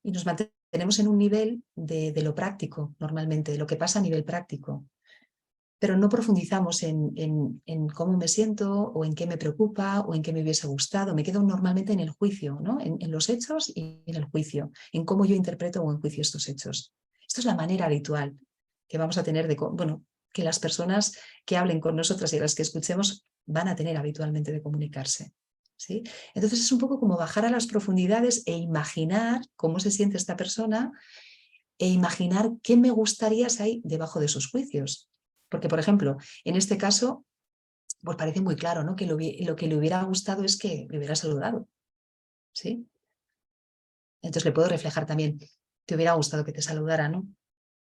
y nos mantenemos en un nivel de lo práctico, normalmente, de lo que pasa a nivel práctico. Pero no profundizamos en cómo me siento o en qué me preocupa o en qué me hubiese gustado. Me quedo normalmente en el juicio, ¿no? En los hechos y en el juicio, en cómo yo interpreto o enjuicio estos hechos. Esto es la manera habitual que vamos a tener de, bueno, que las personas que hablen con nosotras y las que escuchemos van a tener habitualmente de comunicarse. ¿Sí? Entonces es un poco como bajar a las profundidades e imaginar cómo se siente esta persona e imaginar qué me gustaría si hay debajo de sus juicios. Porque, por ejemplo, en este caso, pues parece muy claro, ¿no? Que lo que le hubiera gustado es que me hubiera saludado. ¿Sí? Entonces le puedo reflejar también, te hubiera gustado que te saludara, ¿no?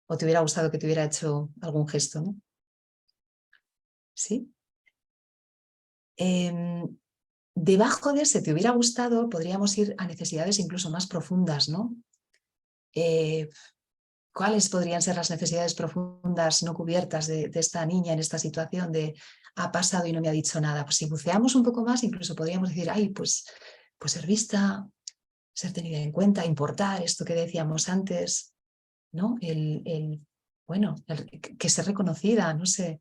O te hubiera gustado que te hubiera hecho algún gesto, ¿no? ¿Sí? Debajo de ese te hubiera gustado, podríamos ir a necesidades incluso más profundas, ¿no? ¿Cuáles podrían ser las necesidades profundas no cubiertas de esta niña en esta situación de ha pasado y no me ha dicho nada? Pues si buceamos un poco más, incluso podríamos decir, ay, pues ser vista, ser tenida en cuenta, importar, esto que decíamos antes, ¿no? Que ser reconocida, no sé.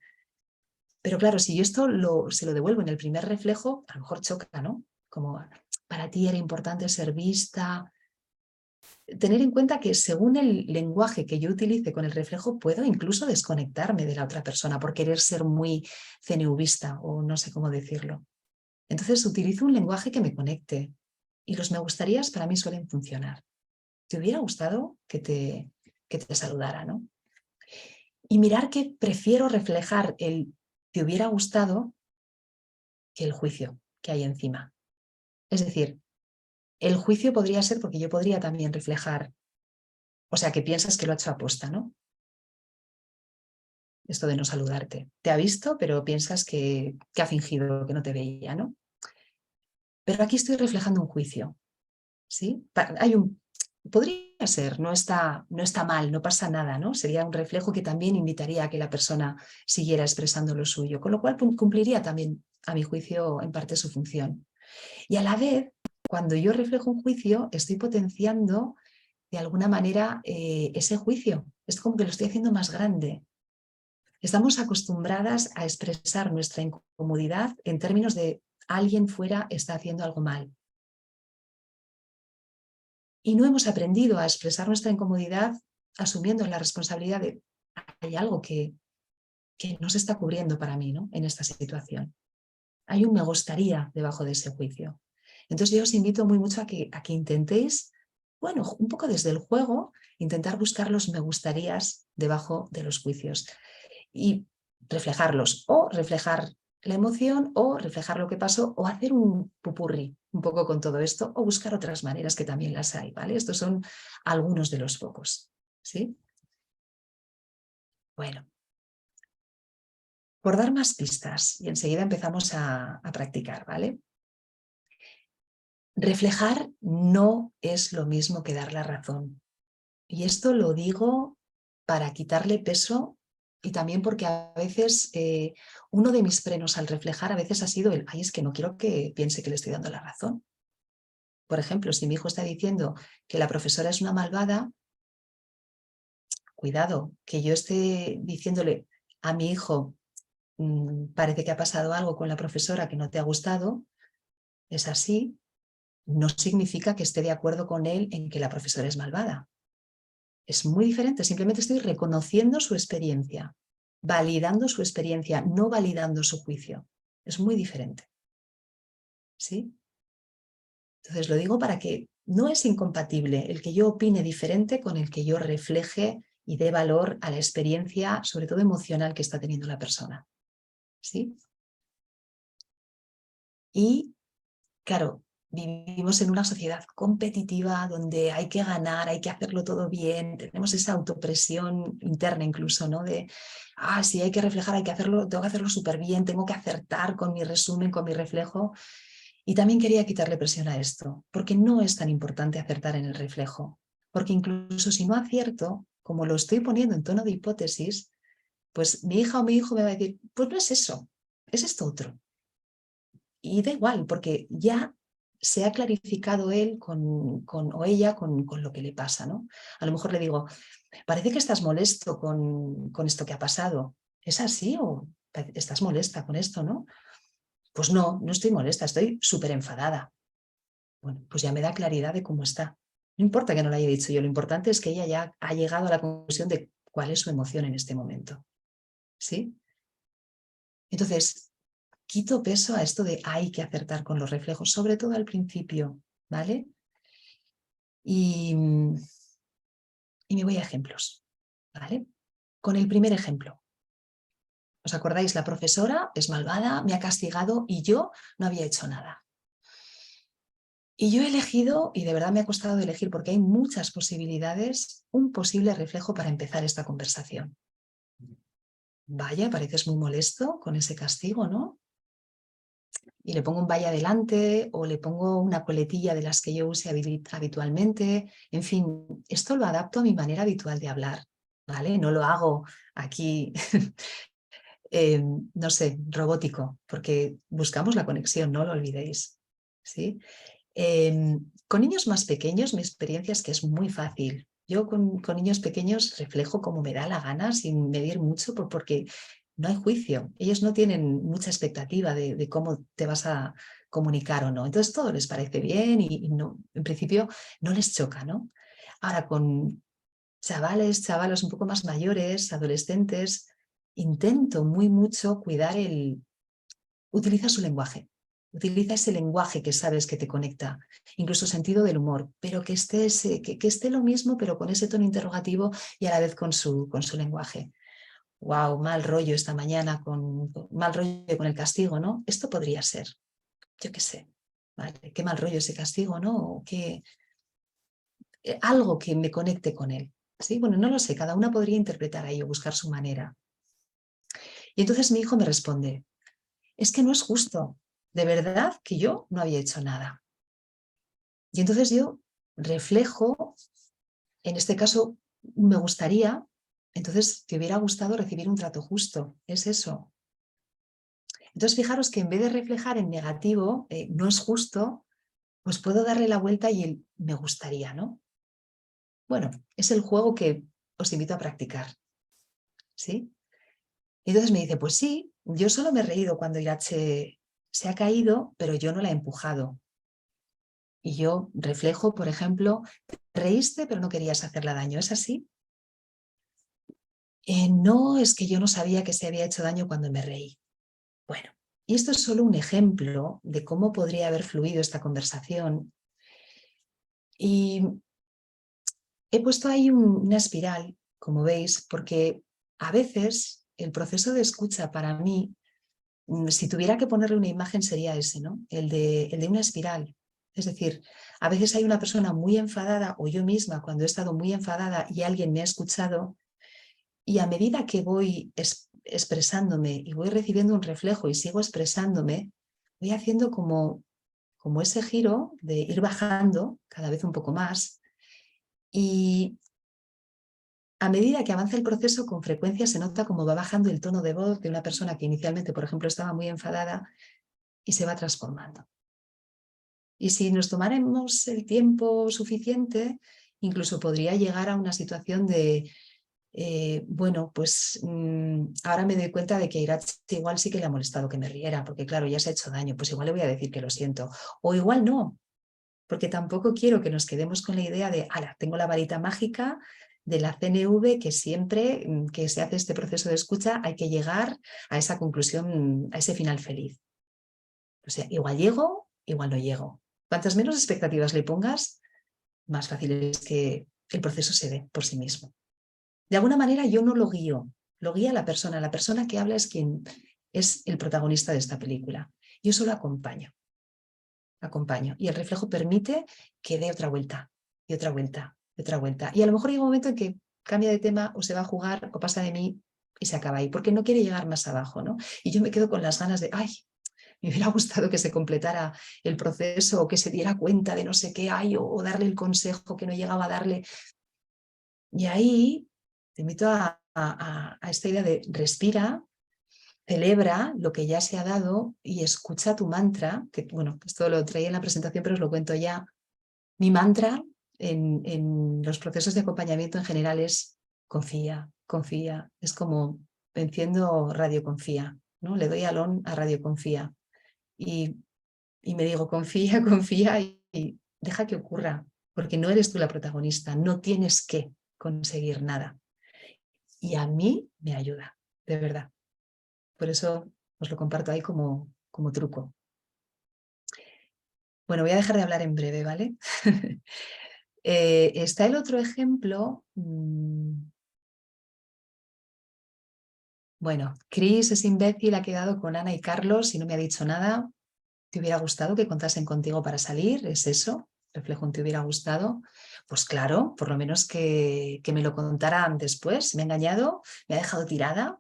Pero claro, si yo esto se lo devuelvo en el primer reflejo, a lo mejor choca, ¿no? Como para ti era importante ser vista. Tener en cuenta que según el lenguaje que yo utilice con el reflejo, puedo incluso desconectarme de la otra persona por querer ser muy CNVista o no sé cómo decirlo. Entonces utilizo un lenguaje que me conecte y los me gustarías para mí suelen funcionar. ¿Te hubiera gustado que te saludara, no? Y mirar que prefiero reflejar el te hubiera gustado que el juicio que hay encima. Es decir, el juicio podría ser porque yo podría también reflejar, o sea, que piensas que lo ha hecho aposta, ¿no? Esto de no saludarte. Te ha visto, pero piensas que ha fingido, que no te veía, ¿no? Pero aquí estoy reflejando un juicio, ¿sí? Podría ser, no está mal, no pasa nada, ¿no? Sería un reflejo que también invitaría a que la persona siguiera expresando lo suyo, con lo cual cumpliría también, a mi juicio, en parte su función. Y a la vez, cuando yo reflejo un juicio, estoy potenciando de alguna manera ese juicio. Es como que lo estoy haciendo más grande. Estamos acostumbradas a expresar nuestra incomodidad en términos de alguien fuera está haciendo algo mal. Y no hemos aprendido a expresar nuestra incomodidad asumiendo la responsabilidad de hay algo que no se está cubriendo para mí, ¿no? En esta situación. Hay un me gustaría debajo de ese juicio. Entonces yo os invito muy mucho a que intentéis, bueno, un poco desde el juego, intentar buscar los me gustarías debajo de los juicios y reflejarlos o reflejar la emoción o reflejar lo que pasó o hacer un pupurrí un poco con todo esto o buscar otras maneras que también las hay, ¿vale? Estos son algunos de los focos, ¿sí? Bueno, por dar más pistas y enseguida empezamos a practicar, ¿vale? Reflejar no es lo mismo que dar la razón. Y esto lo digo para quitarle peso y también porque a veces uno de mis frenos al reflejar a veces ha sido el, ay, es que no quiero que piense que le estoy dando la razón. Por ejemplo, si mi hijo está diciendo que la profesora es una malvada, cuidado, que yo esté diciéndole a mi hijo, parece que ha pasado algo con la profesora que no te ha gustado, es así, no significa que esté de acuerdo con él en que la profesora es malvada. Es muy diferente, simplemente estoy reconociendo su experiencia, validando su experiencia, no validando su juicio. Es muy diferente. ¿Sí? Entonces lo digo para que no es incompatible el que yo opine diferente con el que yo refleje y dé valor a la experiencia, sobre todo emocional, que está teniendo la persona. ¿Sí? Y, claro, vivimos en una sociedad competitiva donde hay que ganar, hay que hacerlo todo bien, tenemos esa autopresión interna incluso, ¿no? De, si hay que reflejar, hay que hacerlo, tengo que hacerlo súper bien, tengo que acertar con mi resumen, con mi reflejo. Y también quería quitarle presión a esto, porque no es tan importante acertar en el reflejo, porque incluso si no acierto, como lo estoy poniendo en tono de hipótesis, pues mi hija o mi hijo me va a decir, pues no es eso, es esto otro. Y da igual, porque ya se ha clarificado él o ella con lo que le pasa, ¿no? A lo mejor le digo, parece que estás molesto con esto que ha pasado. ¿Es así o estás molesta con esto, no? Pues no, no estoy molesta, estoy súper enfadada. Bueno, pues ya me da claridad de cómo está. No importa que no lo haya dicho yo, lo importante es que ella ya ha llegado a la conclusión de cuál es su emoción en este momento. ¿Sí? Entonces, quito peso a esto de hay que acertar con los reflejos, sobre todo al principio, ¿vale? Y me voy a ejemplos, ¿vale? Con el primer ejemplo. ¿Os acordáis? La profesora es malvada, me ha castigado y yo no había hecho nada. Y yo he elegido, y de verdad me ha costado elegir porque hay muchas posibilidades, un posible reflejo para empezar esta conversación. Vaya, pareces muy molesto con ese castigo, ¿no? Y le pongo un vaya adelante o le pongo una coletilla de las que yo use habitualmente. En fin, esto lo adapto a mi manera habitual de hablar, ¿vale? No lo hago aquí, no sé, robótico, porque buscamos la conexión, no lo olvidéis, ¿sí? Con niños más pequeños mi experiencia es que es muy fácil. Yo con niños pequeños reflejo como me da la gana sin medir mucho porque no hay juicio. Ellos no tienen mucha expectativa de cómo te vas a comunicar o no. Entonces todo les parece bien y no, en principio no les choca, ¿no? Ahora con chavalos un poco más mayores, adolescentes, intento muy mucho cuidar utiliza su lenguaje. Utiliza ese lenguaje que sabes que te conecta, incluso sentido del humor, pero que esté lo mismo, pero con ese tono interrogativo y a la vez con su lenguaje. Wow, mal rollo esta mañana, mal rollo con el castigo, ¿no? Esto podría ser, yo qué sé, ¿vale? Qué mal rollo ese castigo, ¿no? O algo que me conecte con él. ¿Sí? Bueno, no lo sé, cada una podría interpretar ahí o buscar su manera. Y entonces mi hijo me responde, es que no es justo, de verdad que yo no había hecho nada. Y entonces yo reflejo, en este caso me gustaría, entonces te hubiera gustado recibir un trato justo, es eso. Entonces fijaros que en vez de reflejar en negativo, no es justo, pues puedo darle la vuelta y el me gustaría, ¿no? Bueno, es el juego que os invito a practicar, ¿sí? Y entonces me dice, pues sí, yo solo me he reído cuando Irache se ha caído, pero yo no la he empujado. Y yo reflejo, por ejemplo, reíste pero no querías hacerle daño, ¿es así? No, es que yo no sabía que se había hecho daño cuando me reí. Bueno, y esto es solo un ejemplo de cómo podría haber fluido esta conversación. Y he puesto ahí una espiral, como veis, porque a veces el proceso de escucha para mí, si tuviera que ponerle una imagen sería ese, ¿no? El de una espiral. Es decir, a veces hay una persona muy enfadada o yo misma cuando he estado muy enfadada y alguien me ha escuchado y a medida que voy expresándome y voy recibiendo un reflejo y sigo expresándome, voy haciendo como ese giro de ir bajando cada vez un poco más y a medida que avanza el proceso con frecuencia se nota cómo va bajando el tono de voz de una persona que inicialmente, por ejemplo, estaba muy enfadada y se va transformando. Y si nos tomáramos el tiempo suficiente, incluso podría llegar a una situación de, bueno, pues ahora me doy cuenta de que a Irache igual sí que le ha molestado que me riera, porque claro, ya se ha hecho daño, pues igual le voy a decir que lo siento. O igual no, porque tampoco quiero que nos quedemos con la idea de, ala, tengo la varita mágica de la CNV que siempre que se hace este proceso de escucha hay que llegar a esa conclusión, a ese final feliz. O sea, igual llego, igual no llego. Cuantas menos expectativas le pongas, más fácil es que el proceso se dé por sí mismo. De alguna manera yo no lo guío, lo guía la persona que habla es quien es el protagonista de esta película. Yo solo acompaño. Y el reflejo permite que dé otra vuelta, y otra vuelta, y otra vuelta. Y a lo mejor llega un momento en que cambia de tema o se va a jugar o pasa de mí y se acaba ahí, porque no quiere llegar más abajo, ¿no? Y yo me quedo con las ganas de, ay, me hubiera gustado que se completara el proceso o que se diera cuenta de no sé qué hay o darle el consejo que no llegaba a darle. Y ahí te invito a esta idea de respira, celebra lo que ya se ha dado y escucha tu mantra, que bueno, esto lo traía en la presentación, pero os lo cuento ya. Mi mantra en los procesos de acompañamiento en general es confía, confía. Es como enciendo Radio Confía, ¿no? Le doy al on a Radio Confía y me digo confía, confía y deja que ocurra, porque no eres tú la protagonista, no tienes que conseguir nada. Y a mí me ayuda, de verdad. Por eso os lo comparto ahí como truco. Bueno, voy a dejar de hablar en breve, ¿vale? Está el otro ejemplo. Bueno, Chris es imbécil, ha quedado con Ana y Carlos y no me ha dicho nada. ¿Te hubiera gustado que contasen contigo para salir? ¿Es eso? ¿Reflejo un te hubiera gustado? Pues claro, por lo menos que me lo contaran después. Me ha engañado, me ha dejado tirada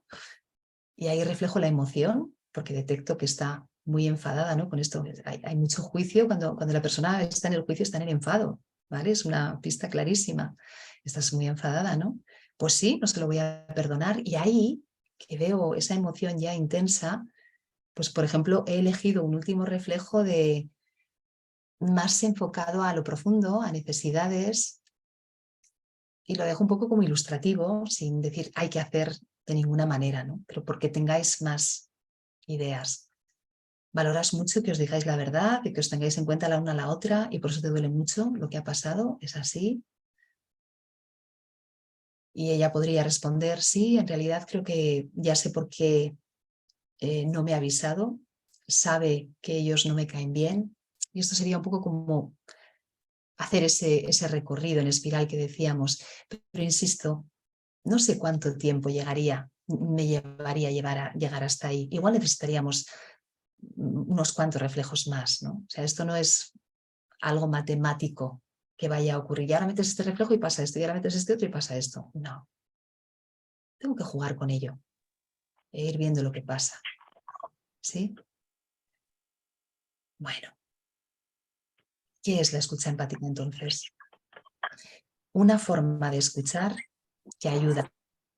y ahí reflejo la emoción porque detecto que está muy enfadada, ¿no? Con esto hay mucho juicio, cuando la persona está en el juicio está en el enfado, ¿vale? Es una pista clarísima. Estás muy enfadada, ¿no? Pues sí, no se lo voy a perdonar y ahí que veo esa emoción ya intensa, pues por ejemplo he elegido un último reflejo de más enfocado a lo profundo, a necesidades y lo dejo un poco como ilustrativo, sin decir hay que hacer de ninguna manera, ¿no? Pero porque tengáis más ideas. Valoras mucho que os digáis la verdad y que os tengáis en cuenta la una a la otra y por eso te duele mucho lo que ha pasado, ¿es así? Y ella podría responder, sí, en realidad creo que ya sé por qué no me ha avisado, sabe que ellos no me caen bien y esto sería un poco como hacer ese recorrido en espiral que decíamos, pero insisto, no sé cuánto tiempo me llevaría llegar hasta ahí. Igual necesitaríamos unos cuantos reflejos más, ¿no? O sea, esto no es algo matemático que vaya a ocurrir. Y ahora metes este reflejo y pasa esto, y ahora metes este otro y pasa esto. No. Tengo que jugar con ello e ir viendo lo que pasa. ¿Sí? Bueno. ¿Qué es la escucha empática entonces? Una forma de escuchar que ayuda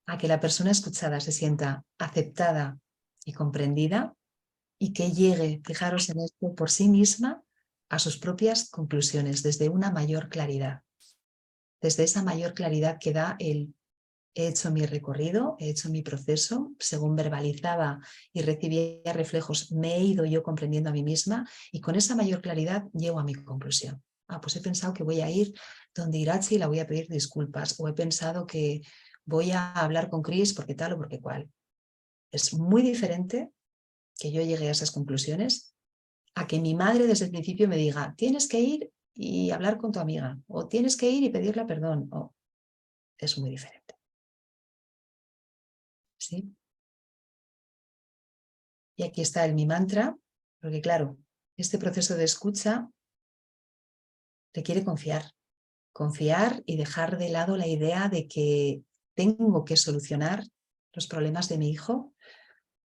a que la persona escuchada se sienta aceptada y comprendida y que llegue, fijaros en esto, por sí misma a sus propias conclusiones desde una mayor claridad. Desde esa mayor claridad que da el he hecho mi recorrido, he hecho mi proceso, según verbalizaba y recibía reflejos, me he ido yo comprendiendo a mí misma y con esa mayor claridad llego a mi conclusión. Pues he pensado que voy a ir donde Irache y la voy a pedir disculpas, o he pensado que voy a hablar con Chris porque tal o porque cual. Es muy diferente que yo llegue a esas conclusiones a que mi madre desde el principio me diga, tienes que ir y hablar con tu amiga, o tienes que ir y pedirle perdón. Es muy diferente. ¿Sí? Y aquí está mi mantra, porque claro, este proceso de escucha requiere confiar. Confiar y dejar de lado la idea de que tengo que solucionar los problemas de mi hijo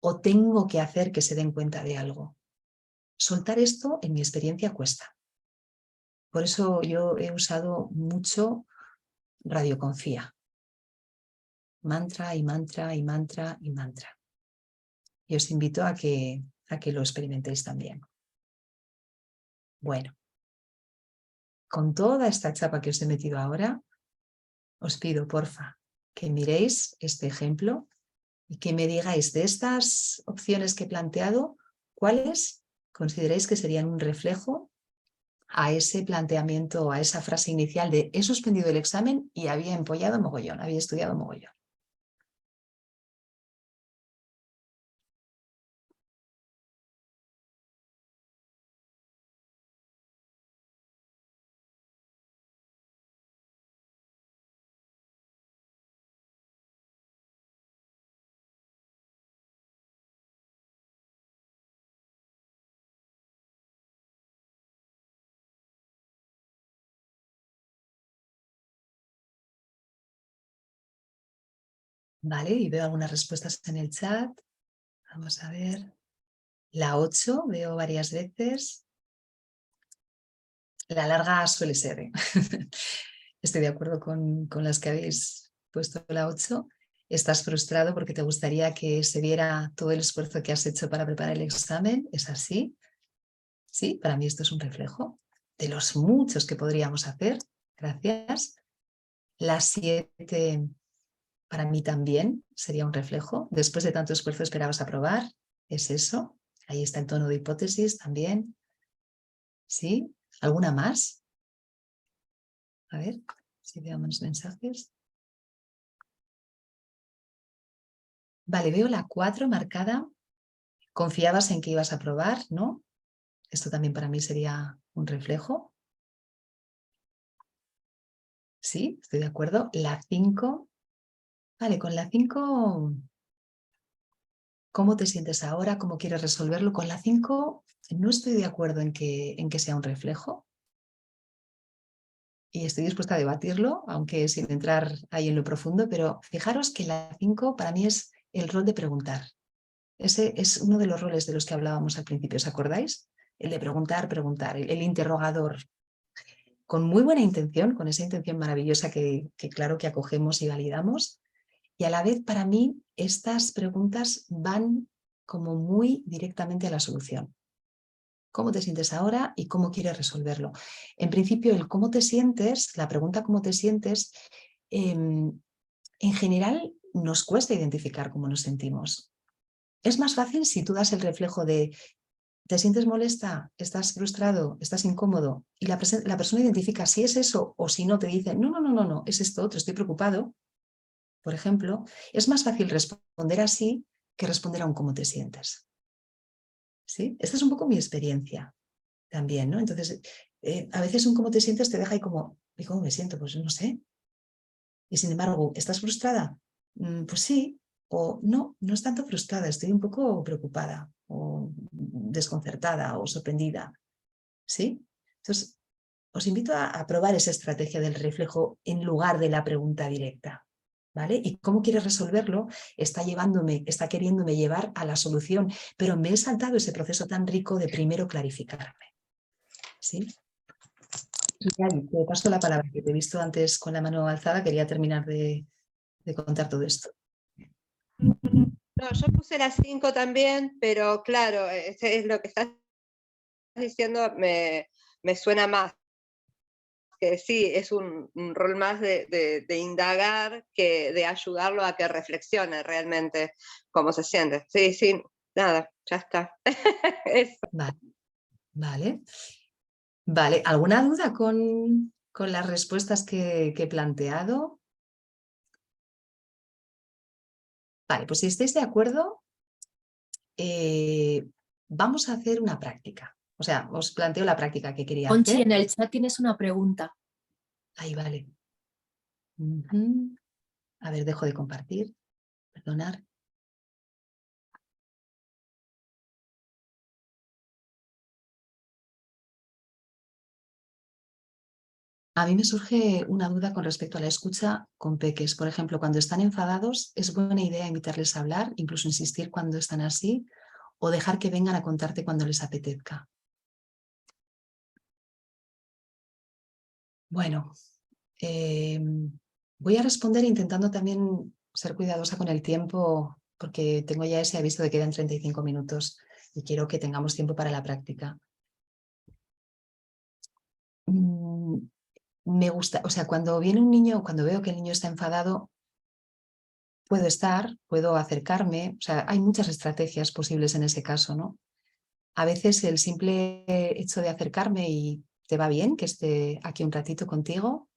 o tengo que hacer que se den cuenta de algo. Soltar esto, en mi experiencia, cuesta. Por eso yo he usado mucho Radio Confía. Mantra y mantra y mantra y mantra. Y os invito a que lo experimentéis también. Bueno, con toda esta chapa que os he metido ahora, os pido, porfa, que miréis este ejemplo y que me digáis de estas opciones que he planteado, cuáles consideráis que serían un reflejo a ese planteamiento, a esa frase inicial de he suspendido el examen y había empollado mogollón, había estudiado mogollón. Vale, y veo algunas respuestas en el chat. Vamos a ver. La 8 veo varias veces. La larga suele ser, ¿eh? Estoy de acuerdo con las que habéis puesto la 8. Estás frustrado porque te gustaría que se viera todo el esfuerzo que has hecho para preparar el examen. ¿Es así? Sí, para mí esto es un reflejo de los muchos que podríamos hacer. Gracias. La 7 para mí también sería un reflejo. Después de tanto esfuerzo esperabas aprobar. ¿Es eso? Ahí está el tono de hipótesis también. ¿Sí? ¿Alguna más? A ver si veo más mensajes. Vale, veo la 4 marcada. Confiabas en que ibas a aprobar, ¿no? Esto también para mí sería un reflejo. Sí, estoy de acuerdo. La 5. Vale, con la 5, ¿cómo te sientes ahora? ¿Cómo quieres resolverlo? Con la 5 no estoy de acuerdo en que sea un reflejo. Y estoy dispuesta a debatirlo, aunque sin entrar ahí en lo profundo, pero fijaros que la 5 para mí es el rol de preguntar. Ese es uno de los roles de los que hablábamos al principio, ¿os acordáis? El de preguntar, el interrogador. Con muy buena intención, con esa intención maravillosa que claro que acogemos y validamos. Y a la vez, para mí, estas preguntas van como muy directamente a la solución. ¿Cómo te sientes ahora y cómo quieres resolverlo? En principio, el cómo te sientes, la pregunta cómo te sientes, en general nos cuesta identificar cómo nos sentimos. Es más fácil si tú das el reflejo de ¿te sientes molesta? ¿Estás frustrado? ¿Estás incómodo? Y la persona identifica si es eso o si no te dice no, es esto otro, estoy preocupado. Por ejemplo, es más fácil responder así que responder a un cómo te sientes. ¿Sí? Esta es un poco mi experiencia también, ¿no? Entonces, a veces un cómo te sientes te deja ahí como, ¿y cómo me siento? Pues no sé. Y sin embargo, ¿estás frustrada? Pues sí. O no es tanto frustrada, estoy un poco preocupada o desconcertada o sorprendida. ¿Sí? Entonces, os invito a probar esa estrategia del reflejo en lugar de la pregunta directa. ¿Vale? Y cómo quieres resolverlo está queriéndome llevar a la solución, pero me he saltado ese proceso tan rico de primero clarificarme. ¿Sí? Y Ari, te paso la palabra, que te he visto antes con la mano alzada, quería terminar de contar todo esto. No, yo puse las 5 también, pero claro, es lo que estás diciendo me suena más. Que sí, es un rol más de indagar que de ayudarlo a que reflexione realmente cómo se siente. Sí, nada, ya está. Eso. Vale. ¿Alguna duda con las respuestas que he planteado? Vale, pues si estáis de acuerdo, vamos a hacer una práctica. O sea, os planteo la práctica que quería Conchi, hacer. en el chat tienes una pregunta. Ahí, vale. A ver, dejo de compartir. Perdonar. A mí me surge una duda con respecto a la escucha con peques. Por ejemplo, cuando están enfadados, ¿es buena idea invitarles a hablar, incluso insistir cuando están así, o dejar que vengan a contarte cuando les apetezca? Bueno, voy a responder intentando también ser cuidadosa con el tiempo, porque tengo ya ese aviso de que quedan 35 minutos y quiero que tengamos tiempo para la práctica. me gusta, o sea, cuando viene un niño, cuando veo que el niño está enfadado, puedo acercarme, o sea, hay muchas estrategias posibles en ese caso, ¿no? A veces el simple hecho de acercarme y ¿te va bien que esté aquí un ratito contigo?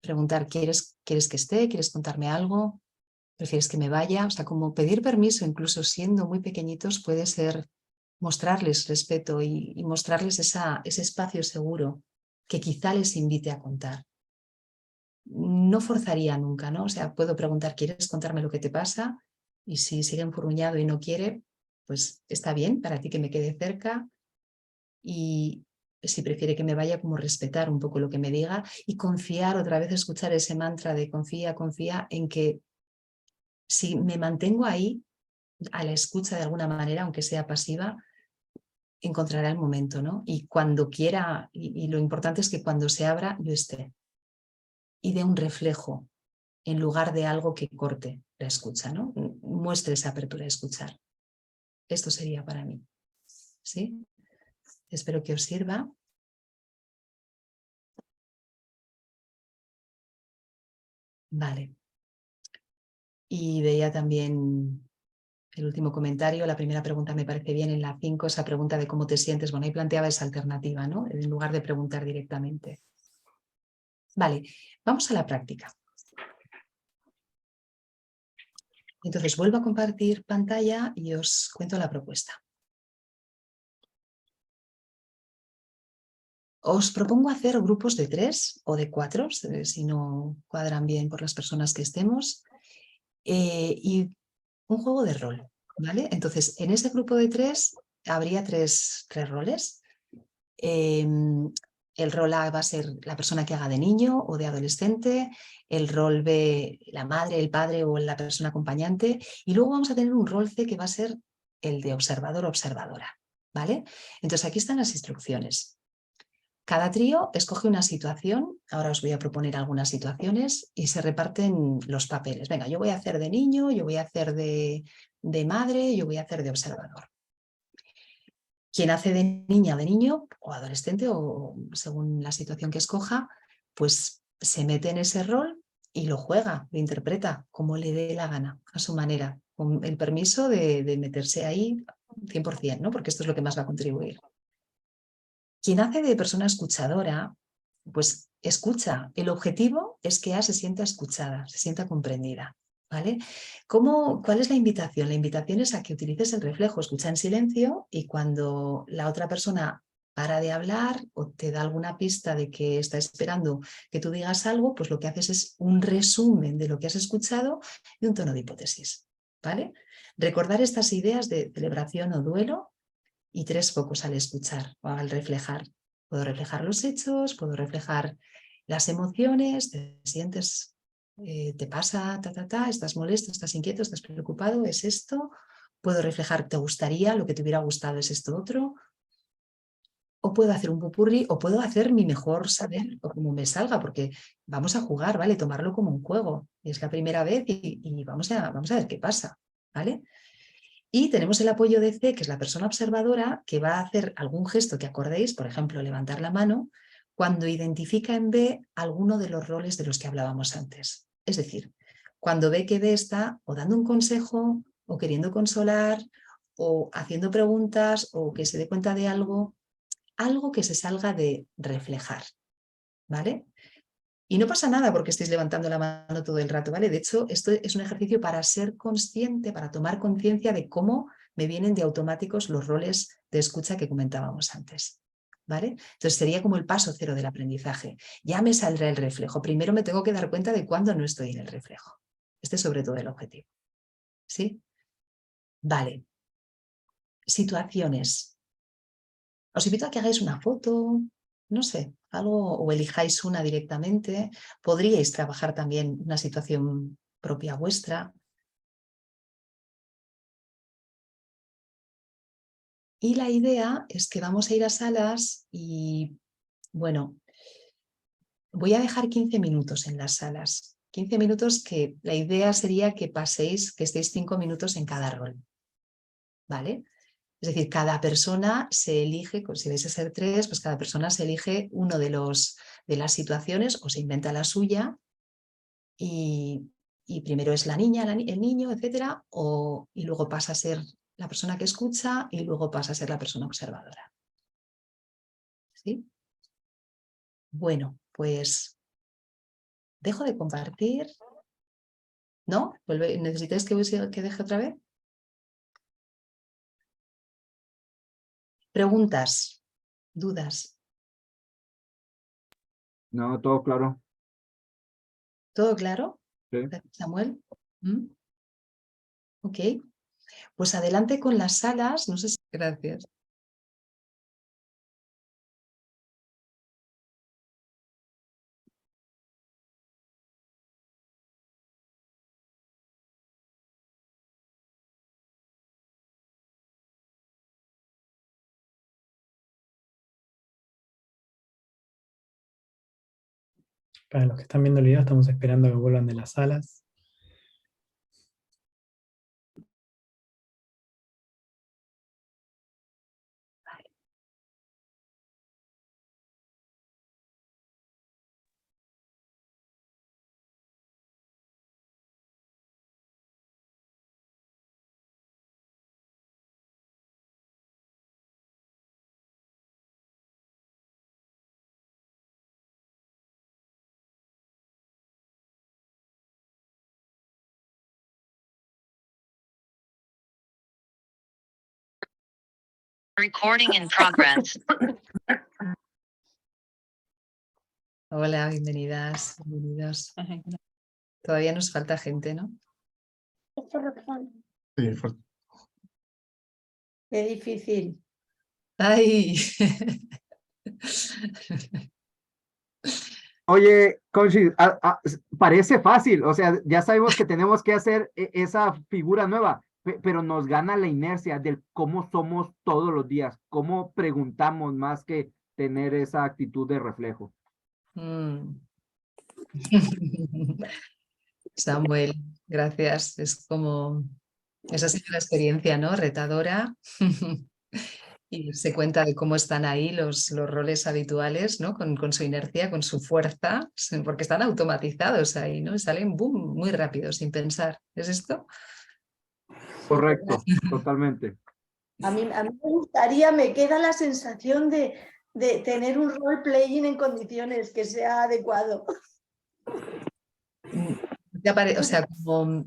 Preguntar, ¿quieres que esté? ¿Quieres contarme algo? ¿Prefieres que me vaya? O sea, como pedir permiso, incluso siendo muy pequeñitos, puede ser mostrarles respeto y mostrarles ese espacio seguro que quizá les invite a contar. No forzaría nunca, ¿no? O sea, puedo preguntar, ¿quieres contarme lo que te pasa? Y si sigue enfurruñado y no quiere, pues está bien para ti que me quede cerca. Y si prefiere que me vaya, como respetar un poco lo que me diga y confiar, otra vez escuchar ese mantra de confía, confía en que si me mantengo ahí a la escucha de alguna manera, aunque sea pasiva, encontrará el momento, ¿no? Y cuando quiera, y lo importante es que cuando se abra, yo esté. Y dé un reflejo en lugar de algo que corte la escucha, ¿no? Muestre esa apertura a escuchar. Esto sería para mí. ¿Sí? Espero que os sirva. Vale. Y veía también el último comentario, la primera pregunta me parece bien, en la 5, esa pregunta de cómo te sientes. Bueno, ahí planteaba esa alternativa, ¿no? En lugar de preguntar directamente. Vale, vamos a la práctica. Entonces vuelvo a compartir pantalla y os cuento la propuesta. Os propongo hacer grupos de 3 o de 4, si no cuadran bien por las personas que estemos, y un juego de rol, ¿vale? Entonces, en ese grupo de 3 habría tres roles. El rol A va a ser la persona que haga de niño o de adolescente, el rol B, la madre, el padre o la persona acompañante, y luego vamos a tener un rol C que va a ser el de observador o observadora, ¿vale? Entonces, aquí están las instrucciones. Cada trío escoge una situación, ahora os voy a proponer algunas situaciones y se reparten los papeles. Venga, yo voy a hacer de niño, yo voy a hacer de madre, yo voy a hacer de observador. Quien hace de niña o de niño, o adolescente, o según la situación que escoja, pues se mete en ese rol y lo juega, lo interpreta como le dé la gana, a su manera, con el permiso de meterse ahí 100%, ¿no? Porque esto es lo que más va a contribuir. Quien hace de persona escuchadora, pues escucha. El objetivo es que A se sienta escuchada, se sienta comprendida, ¿vale? ¿Cuál es la invitación? La invitación es a que utilices el reflejo, escucha en silencio, y cuando la otra persona para de hablar o te da alguna pista de que está esperando que tú digas algo, pues lo que haces es un resumen de lo que has escuchado y un tono de hipótesis, ¿vale? Recordar estas ideas de celebración o duelo y 3 focos al escuchar o al reflejar. Puedo reflejar los hechos, puedo reflejar las emociones, te sientes, te pasa, estás molesto, estás inquieto, estás preocupado, es esto. Puedo reflejar, te gustaría, lo que te hubiera gustado es esto otro. O puedo hacer un popurrí, o puedo hacer mi mejor saber, o como me salga, porque vamos a jugar, ¿vale? Tomarlo como un juego. Es la primera vez y vamos a ver qué pasa, ¿vale? Y tenemos el apoyo de C, que es la persona observadora, que va a hacer algún gesto que acordéis, por ejemplo, levantar la mano, cuando identifica en B alguno de los roles de los que hablábamos antes. Es decir, cuando ve que B está o dando un consejo, o queriendo consolar, o haciendo preguntas, o que se dé cuenta de algo que se salga de reflejar, ¿vale? Y no pasa nada porque estéis levantando la mano todo el rato, ¿vale? De hecho, esto es un ejercicio para ser consciente, para tomar conciencia de cómo me vienen de automáticos los roles de escucha que comentábamos antes, ¿vale? Entonces sería como el paso 0 del aprendizaje. Ya me saldrá el reflejo. Primero me tengo que dar cuenta de cuándo no estoy en el reflejo. Este es sobre todo el objetivo, ¿sí? Vale. Situaciones. Os invito a que hagáis una foto, no sé, algo, o elijáis una directamente. Podríais trabajar también una situación propia vuestra. Y la idea es que vamos a ir a salas y, bueno, voy a dejar 15 minutos en las salas. 15 minutos que la idea sería que paséis, que estéis 5 minutos en cada rol, ¿vale? Es decir, cada persona se elige, si vais a ser 3, pues cada persona se elige uno de los de las situaciones o se inventa la suya y primero es la niña, el niño, etcétera, y luego pasa a ser la persona que escucha y luego pasa a ser la persona observadora. ¿Sí? Bueno, pues dejo de compartir. ¿No? ¿Necesitáis que deje otra vez? Preguntas, dudas. No, todo claro. ¿Todo claro? Sí. Gracias, Samuel. Ok. Pues adelante con las salas. No sé si... Gracias. Para los que están viendo el video, estamos esperando que vuelvan de las salas. Recording in progress. Hola, bienvenidas, bienvenidos. Todavía nos falta gente, ¿no? Sí, fuerte. Qué difícil. ¡Ay! Oye, Conchi, parece fácil, o sea, ya sabemos que tenemos que hacer esa figura nueva, pero nos gana la inercia del cómo somos todos los días, cómo preguntamos más que tener esa actitud de reflejo. Samuel, gracias. Es como... Esa ha sido la experiencia, ¿no? Retadora. Y se cuenta de cómo están ahí los roles habituales, ¿no? Con su inercia, con su fuerza, porque están automatizados ahí, ¿no? Salen boom, muy rápido, sin pensar. ¿Es esto? Correcto, totalmente. A mí me gustaría, me queda la sensación de tener un role-playing en condiciones que sea adecuado. O sea, como...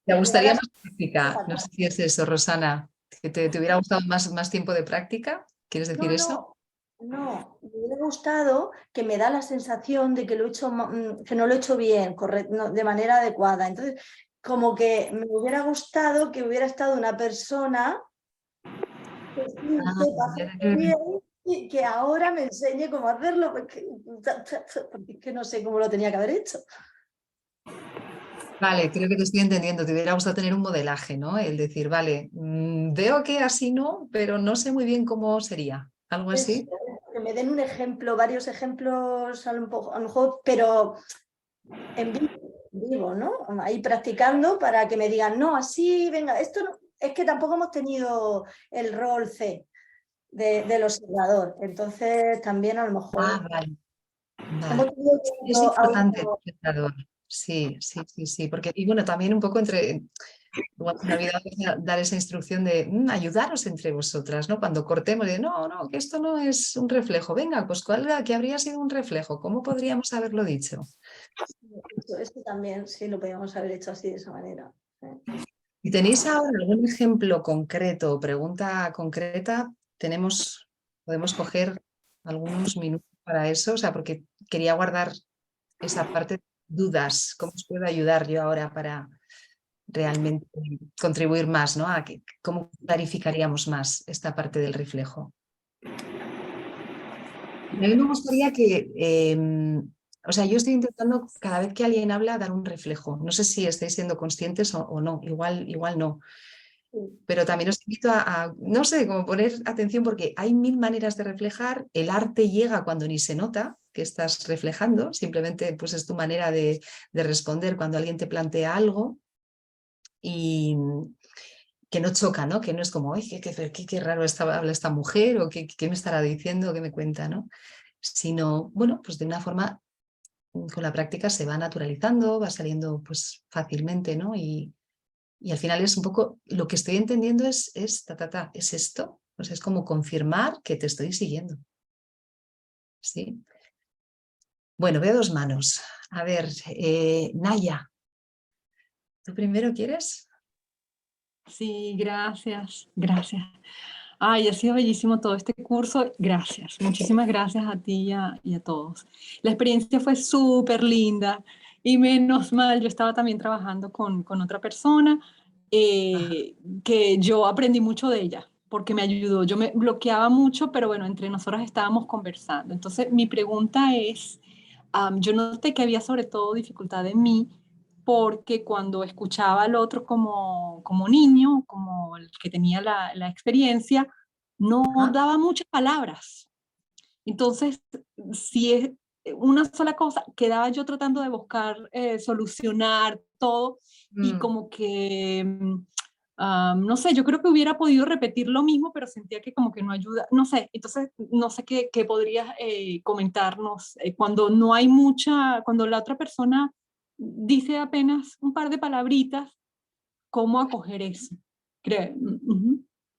¿Te gustaría más práctica? No sé si es eso, Rosana. ¿Que te hubiera gustado más tiempo de práctica? ¿Quieres decir eso? No, me hubiera gustado, que me da la sensación de que que no lo he hecho bien, de manera adecuada. Entonces, como que me hubiera gustado que hubiera estado una persona que sí sepa hacerlo bien y que ahora me enseñe cómo hacerlo, porque no sé cómo lo tenía que haber hecho. Vale, creo que te estoy entendiendo. Te hubiera gustado tener un modelaje, ¿no? El decir, vale, veo que así no, pero no sé muy bien cómo sería. ¿Algo así? Que me den un ejemplo, varios ejemplos a lo mejor, pero en vivo, ¿no? Ahí practicando para que me digan, no, así, venga, esto no, es que tampoco hemos tenido el rol C del observador, entonces también a lo mejor... Vale. Es importante el observador. Sí, porque, y bueno, también un poco entre... Navidad dar esa instrucción de ayudaros entre vosotras, ¿no? Cuando cortemos, de no, que esto no es un reflejo. Venga, pues ¿qué habría sido un reflejo? ¿Cómo podríamos haberlo dicho? Esto también, sí, lo podríamos haber hecho así, de esa manera. Si tenéis ahora algún ejemplo concreto o pregunta concreta, podemos coger algunos minutos para eso, o sea, porque quería guardar esa parte de dudas. ¿Cómo os puedo ayudar yo ahora para realmente contribuir más, ¿no? ¿Cómo clarificaríamos más esta parte del reflejo? A mí me gustaría que, o sea, yo estoy intentando cada vez que alguien habla dar un reflejo. No sé si estáis siendo conscientes o no, igual no. Pero también os invito no sé, como poner atención porque hay mil maneras de reflejar. El arte llega cuando ni se nota que estás reflejando, simplemente pues es tu manera de responder cuando alguien te plantea algo. Y que no choca, ¿no? Que no es como, qué raro habla esta mujer o qué me estará diciendo, qué me cuenta, ¿no? sino, bueno, pues de una forma, con la práctica se va naturalizando, va saliendo pues fácilmente, ¿no? Y al final es un poco, lo que estoy entendiendo es es esto, pues es como confirmar que te estoy siguiendo. ¿Sí? Bueno, veo 2 manos. A ver, Naya, ¿tú primero quieres? Sí, gracias, gracias. Ay, ha sido bellísimo todo este curso. Gracias, muchísimas gracias a ti y a todos. La experiencia fue súper linda y menos mal, yo estaba también trabajando con otra persona que yo aprendí mucho de ella porque me ayudó. Yo me bloqueaba mucho, pero bueno, entre nosotros estábamos conversando. Entonces, mi pregunta es, yo noté que había sobre todo dificultad en mí porque cuando escuchaba al otro como niño, como el que tenía la experiencia, no daba muchas palabras. Entonces, si es una sola cosa, quedaba yo tratando de buscar solucionar todo y como que, no sé, yo creo que hubiera podido repetir lo mismo, pero sentía que como que no ayuda, no sé, entonces no sé qué podrías comentarnos cuando no hay mucha, cuando la otra persona dice apenas un par de palabritas, ¿cómo acoger eso? Creo.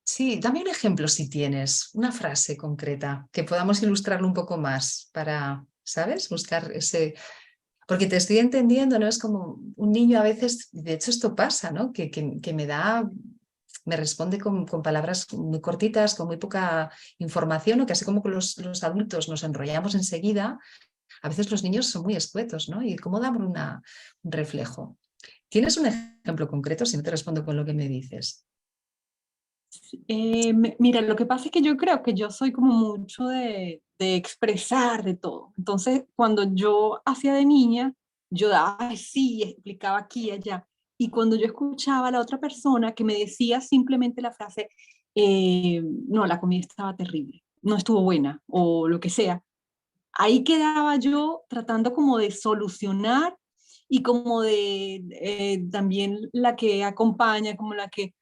Sí, dame un ejemplo si tienes, una frase concreta, que podamos ilustrarlo un poco más para, ¿sabes? Buscar ese... Porque te estoy entendiendo, ¿no? Es como un niño a veces, de hecho esto pasa, ¿no? Que me responde con palabras muy cortitas, con muy poca información, o que así como que los adultos nos enrollamos enseguida, a veces los niños son muy escuetos, ¿no? ¿Y cómo damos un reflejo? ¿Tienes un ejemplo concreto si no te respondo con lo que me dices? Mira, lo que pasa es que yo creo que yo soy como mucho de expresar de todo. Entonces, cuando yo hacía de niña, yo daba, ay, sí, explicaba aquí y allá. Y cuando yo escuchaba a la otra persona que me decía simplemente la frase, no, la comida estaba terrible, no estuvo buena, o lo que sea, ahí quedaba yo tratando como de solucionar y como de también la que acompaña, como la que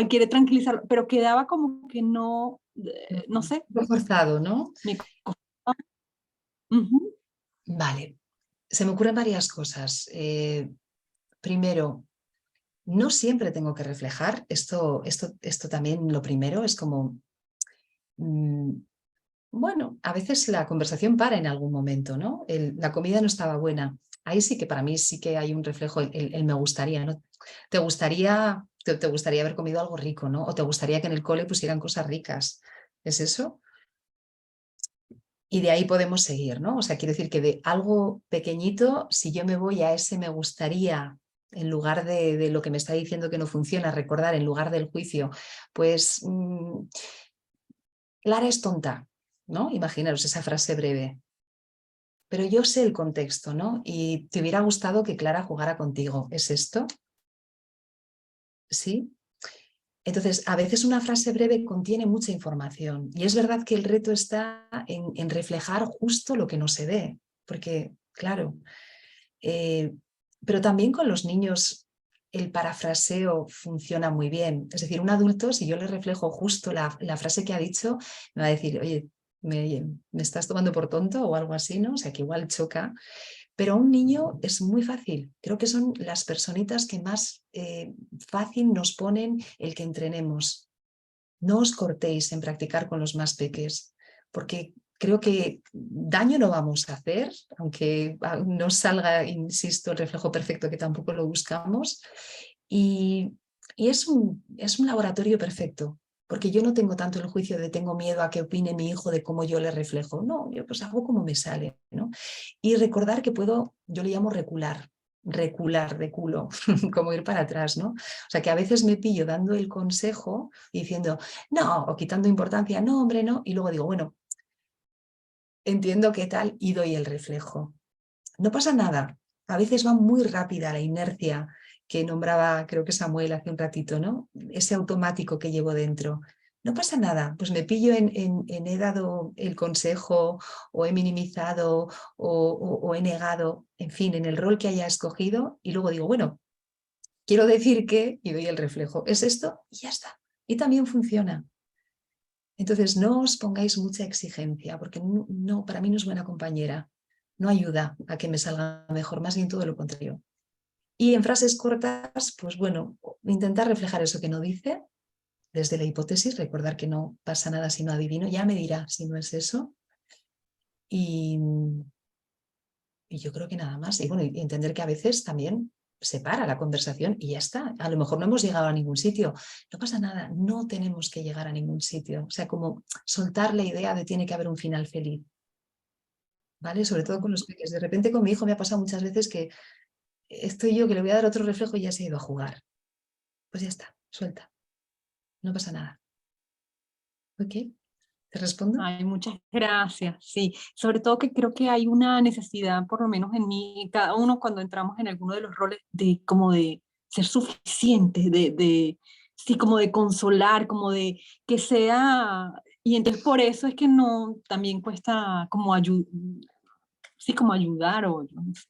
quiere tranquilizarlo, pero quedaba como que no, no sé. Forzado, ¿no? Vale, se me ocurren varias cosas. Primero, no siempre tengo que reflejar, esto también lo primero es como, bueno, a veces la conversación para en algún momento, ¿no? La comida no estaba buena. Ahí sí que para mí sí que hay un reflejo, el me gustaría, ¿no? Te gustaría haber comido algo rico, ¿no? O te gustaría que en el cole pusieran cosas ricas. ¿Es eso? Y de ahí podemos seguir, ¿no? O sea, quiero decir que de algo pequeñito, si yo me voy a ese me gustaría, en lugar de lo que me está diciendo que no funciona, recordar en lugar del juicio, pues Lara es tonta, ¿no? Imaginaros esa frase breve. Pero yo sé el contexto, ¿no? Y te hubiera gustado que Clara jugara contigo. ¿Es esto? ¿Sí? Entonces, a veces una frase breve contiene mucha información y es verdad que el reto está en reflejar justo lo que no se ve, porque, claro, pero también con los niños el parafraseo funciona muy bien. Es decir, un adulto, si yo le reflejo justo la frase que ha dicho, me va a decir, oye, ¿me estás tomando por tonto o algo así, ¿no? O sea, que igual choca. Pero a un niño es muy fácil. Creo que son las personitas que más fácil nos ponen el que entrenemos. No os cortéis en practicar con los más peques, porque creo que daño no vamos a hacer, aunque no salga, insisto, el reflejo perfecto, que tampoco lo buscamos. Y es un laboratorio perfecto, porque yo no tengo tanto el juicio de tengo miedo a que opine mi hijo de cómo yo le reflejo. No, yo pues hago como me sale, ¿no? Y recordar que puedo, yo le llamo recular de culo, como ir para atrás, ¿no? O sea, que a veces me pillo dando el consejo y diciendo, no, o quitando importancia, no, hombre, no, y luego digo, bueno, entiendo qué tal y doy el reflejo. No pasa nada, a veces va muy rápida la inercia que nombraba, creo que Samuel hace un ratito, ¿no? Ese automático que llevo dentro. No pasa nada, pues me pillo en he dado el consejo o he minimizado o he negado, en fin, en el rol que haya escogido y luego digo, bueno, quiero decir que, y doy el reflejo, es esto y ya está. Y también funciona. Entonces, no os pongáis mucha exigencia, porque no, para mí no es buena compañera. No ayuda a que me salga mejor, más bien todo lo contrario. Y en frases cortas, pues bueno, intentar reflejar eso que no dice, desde la hipótesis, recordar que no pasa nada si no adivino, ya me dirá si no es eso. Y yo creo que nada más. Y bueno, y entender que a veces también se para la conversación y ya está. A lo mejor no hemos llegado a ningún sitio. No pasa nada, no tenemos que llegar a ningún sitio. O sea, como soltar la idea de tiene que haber un final feliz. ¿Vale? Sobre todo con los peques. De repente con mi hijo me ha pasado muchas veces que estoy yo que le voy a dar otro reflejo y ya se ha ido a jugar. Pues ya está, suelta. No pasa nada. ¿Ok? ¿Te respondo? Ay, muchas gracias. Sí, sobre todo que creo que hay una necesidad, por lo menos en mí, cada uno cuando entramos en alguno de los roles, de como de ser suficiente, sí, como de consolar, como de que sea, y entonces por eso es que no, también cuesta como sí, como ayudar o yo no sé.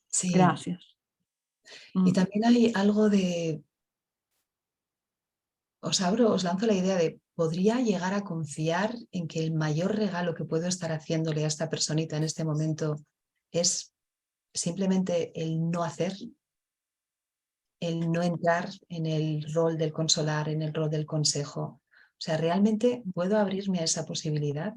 Sí. Gracias. Y también hay algo de, os lanzo la idea de, ¿podría llegar a confiar en que el mayor regalo que puedo estar haciéndole a esta personita en este momento es simplemente el no hacer, el no entrar en el rol del consolar, en el rol del consejo? O sea, ¿realmente puedo abrirme a esa posibilidad?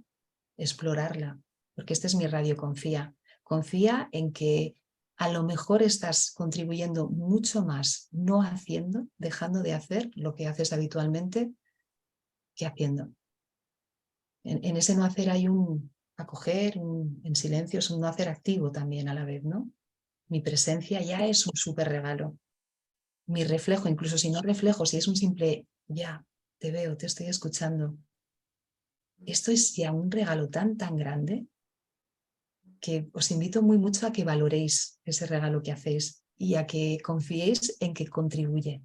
Explorarla, porque este es mi radio, confía. Confía en que a lo mejor estás contribuyendo mucho más no haciendo, dejando de hacer lo que haces habitualmente, que haciendo. En ese no hacer hay un acoger, en silencio, es un no hacer activo también a la vez, ¿no? Mi presencia ya es un súper regalo. Mi reflejo, incluso si no reflejo, si es un simple ya, te veo, te estoy escuchando. Esto es ya un regalo tan, tan grande que os invito muy mucho a que valoréis ese regalo que hacéis y a que confiéis en que contribuye.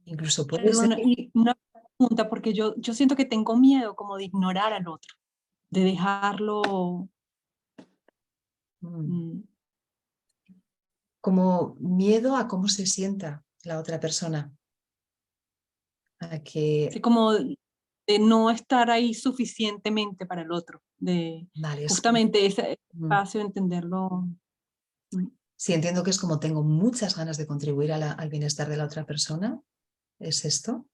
Incluso puede ser... Perdona, y una pregunta, porque yo siento que tengo miedo como de ignorar al otro, de dejarlo... Como miedo a cómo se sienta la otra persona. A que... Sí, como de no estar ahí suficientemente para el otro, de Vale, justamente ese espacio, entenderlo. Sí, entiendo que es como tengo muchas ganas de contribuir al bienestar de la otra persona, es esto.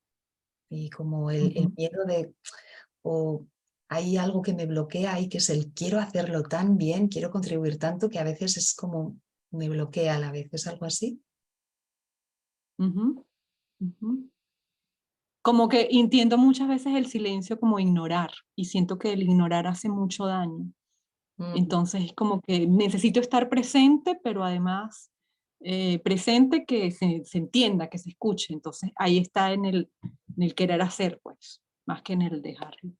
Y como el miedo de, o hay algo que me bloquea ahí, que es el quiero hacerlo tan bien, quiero contribuir tanto, que a veces es como me bloquea a la vez, ¿es algo así? Como que entiendo muchas veces el silencio como ignorar, y siento que el ignorar hace mucho daño. Entonces es como que necesito estar presente, pero además presente que se entienda, que se escuche. Entonces ahí está en el querer hacer, pues, más que en el dejarlo.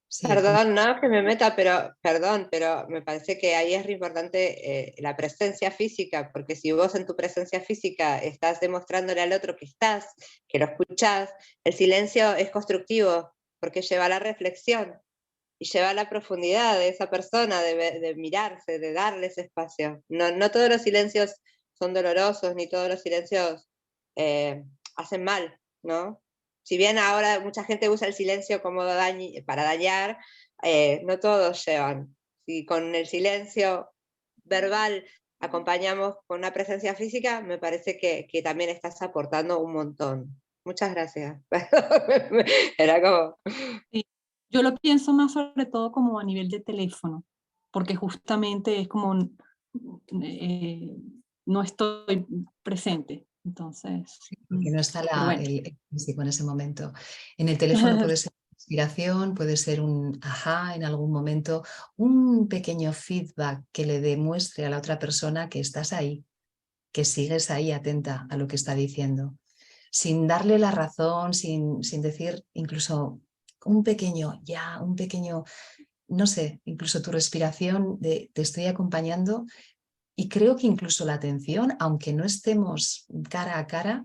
Sí, Perdón, no que me meta, pero perdón, pero me parece que ahí es re importante la presencia física, porque si vos en tu presencia física estás demostrándole al otro que estás, que lo escuchás, el silencio es constructivo, porque lleva a la reflexión y lleva a la profundidad de esa persona, de mirarse, de darle ese espacio. No todos los silencios son dolorosos, ni todos los silencios hacen mal, ¿no? Si bien ahora mucha gente usa el silencio como para dañar, no todos llevan. Si con el silencio verbal acompañamos con una presencia física, me parece que también estás aportando un montón. Muchas gracias. Era como... Sí. Yo lo pienso más sobre todo como a nivel de teléfono, porque justamente es como no estoy presente. Entonces, porque no está bueno. el físico en ese momento. En el teléfono puede ser inspiración, puede ser un ajá en algún momento, un pequeño feedback que le demuestre a la otra persona que estás ahí, que sigues ahí atenta a lo que está diciendo, sin darle la razón, sin decir incluso un pequeño ya, un pequeño, no sé, incluso tu respiración de te estoy acompañando. Y creo que incluso la atención, aunque no estemos cara a cara,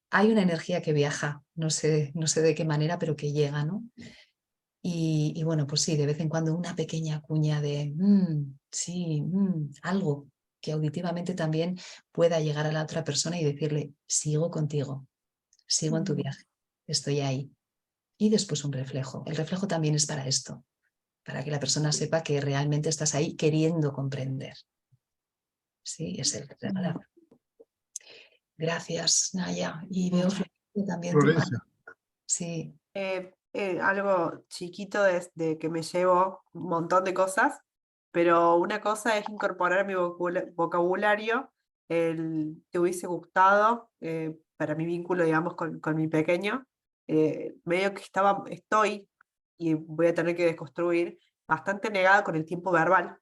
hay una energía que viaja, no sé de qué manera, pero que llega, ¿no? Y bueno, pues sí, de vez en cuando una pequeña cuña de sí, algo que auditivamente también pueda llegar a la otra persona y decirle, sigo contigo, sigo en tu viaje, estoy ahí. Y después un reflejo. El reflejo también es para esto, para que la persona sepa que realmente estás ahí queriendo comprender. Sí, es el regalo. Gracias, Naya. Y veo Florencia también. Florencia. Sí. Algo chiquito de que me llevo un montón de cosas, pero una cosa es incorporar a mi vocabulario el te hubiese gustado para mi vínculo, digamos, con mi pequeño. Medio que estoy, y voy a tener que desconstruir, bastante negada con el tiempo verbal,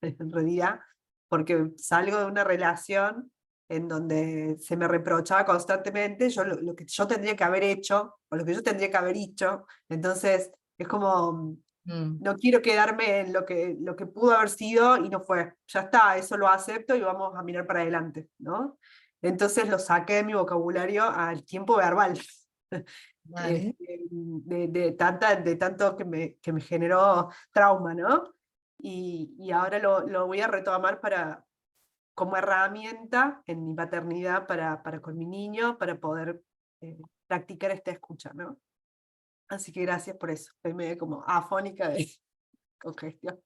en realidad, porque salgo de una relación en donde se me reprochaba constantemente lo que yo tendría que haber hecho, o lo que yo tendría que haber dicho. Entonces es como, no quiero quedarme en lo que pudo haber sido y no fue. Ya está, eso lo acepto y vamos a mirar para adelante, ¿no? Entonces lo saqué de mi vocabulario al tiempo verbal. Vale. De tanto que me generó trauma, ¿no? Y ahora lo voy a retomar como herramienta en mi paternidad para con mi niño, para poder practicar esta escucha, ¿no? Así que gracias por eso. Estoy medio como afónica de congestión.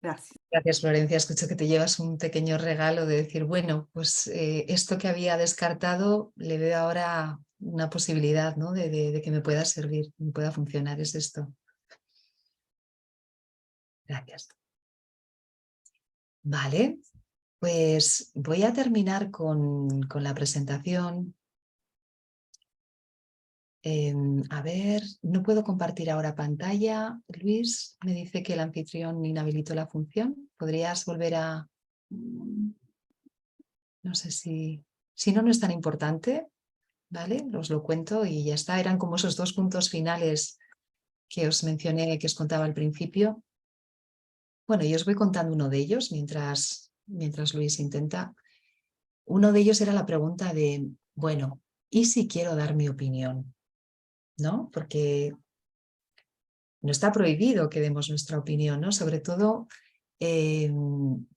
Gracias. Gracias, Florencia. Escucho que te llevas un pequeño regalo de decir, bueno, pues esto que había descartado le veo ahora una posibilidad, ¿no? de que me pueda servir, me pueda funcionar. Es esto. Gracias. Vale, pues voy a terminar con la presentación. A ver, no puedo compartir ahora pantalla. Luis me dice que el anfitrión inhabilitó la función. ¿Podrías volver a...? No sé si no, no es tan importante, ¿vale? Os lo cuento y ya está. Eran como esos dos puntos finales que os mencioné, que os contaba al principio. Bueno, yo os voy contando uno de ellos mientras Luis intenta. Uno de ellos era la pregunta de, bueno, ¿y si quiero dar mi opinión? ¿No? Porque no está prohibido que demos nuestra opinión, ¿no? Sobre todo,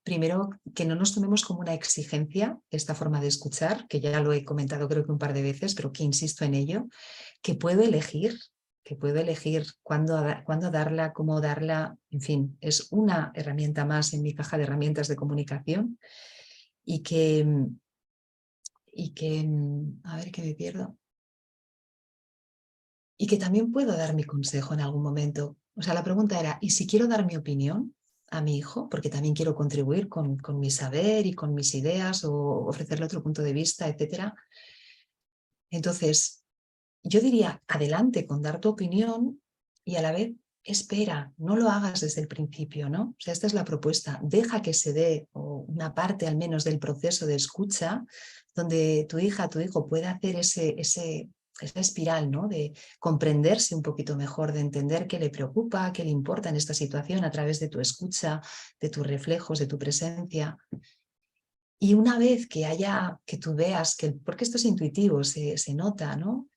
primero, que no nos tomemos como una exigencia esta forma de escuchar, que ya lo he comentado creo que un par de veces, pero que insisto en ello, que puedo elegir cuándo darla, cómo darla, en fin, es una herramienta más en mi caja de herramientas de comunicación y que a ver que me pierdo. Y que también puedo dar mi consejo en algún momento. O sea, la pregunta era, ¿y si quiero dar mi opinión a mi hijo? Porque también quiero contribuir con mi saber y con mis ideas o ofrecerle otro punto de vista, etc. Entonces, yo diría, adelante con dar tu opinión y a la vez, espera, no lo hagas desde el principio, ¿no? O sea, esta es la propuesta. Deja que se dé una parte al menos del proceso de escucha donde tu hija, tu hijo pueda hacer esa espiral, ¿no? De comprenderse un poquito mejor, de entender qué le preocupa, qué le importa en esta situación a través de tu escucha, de tus reflejos, de tu presencia. Y una vez que tú veas, porque esto es intuitivo, se nota, ¿no?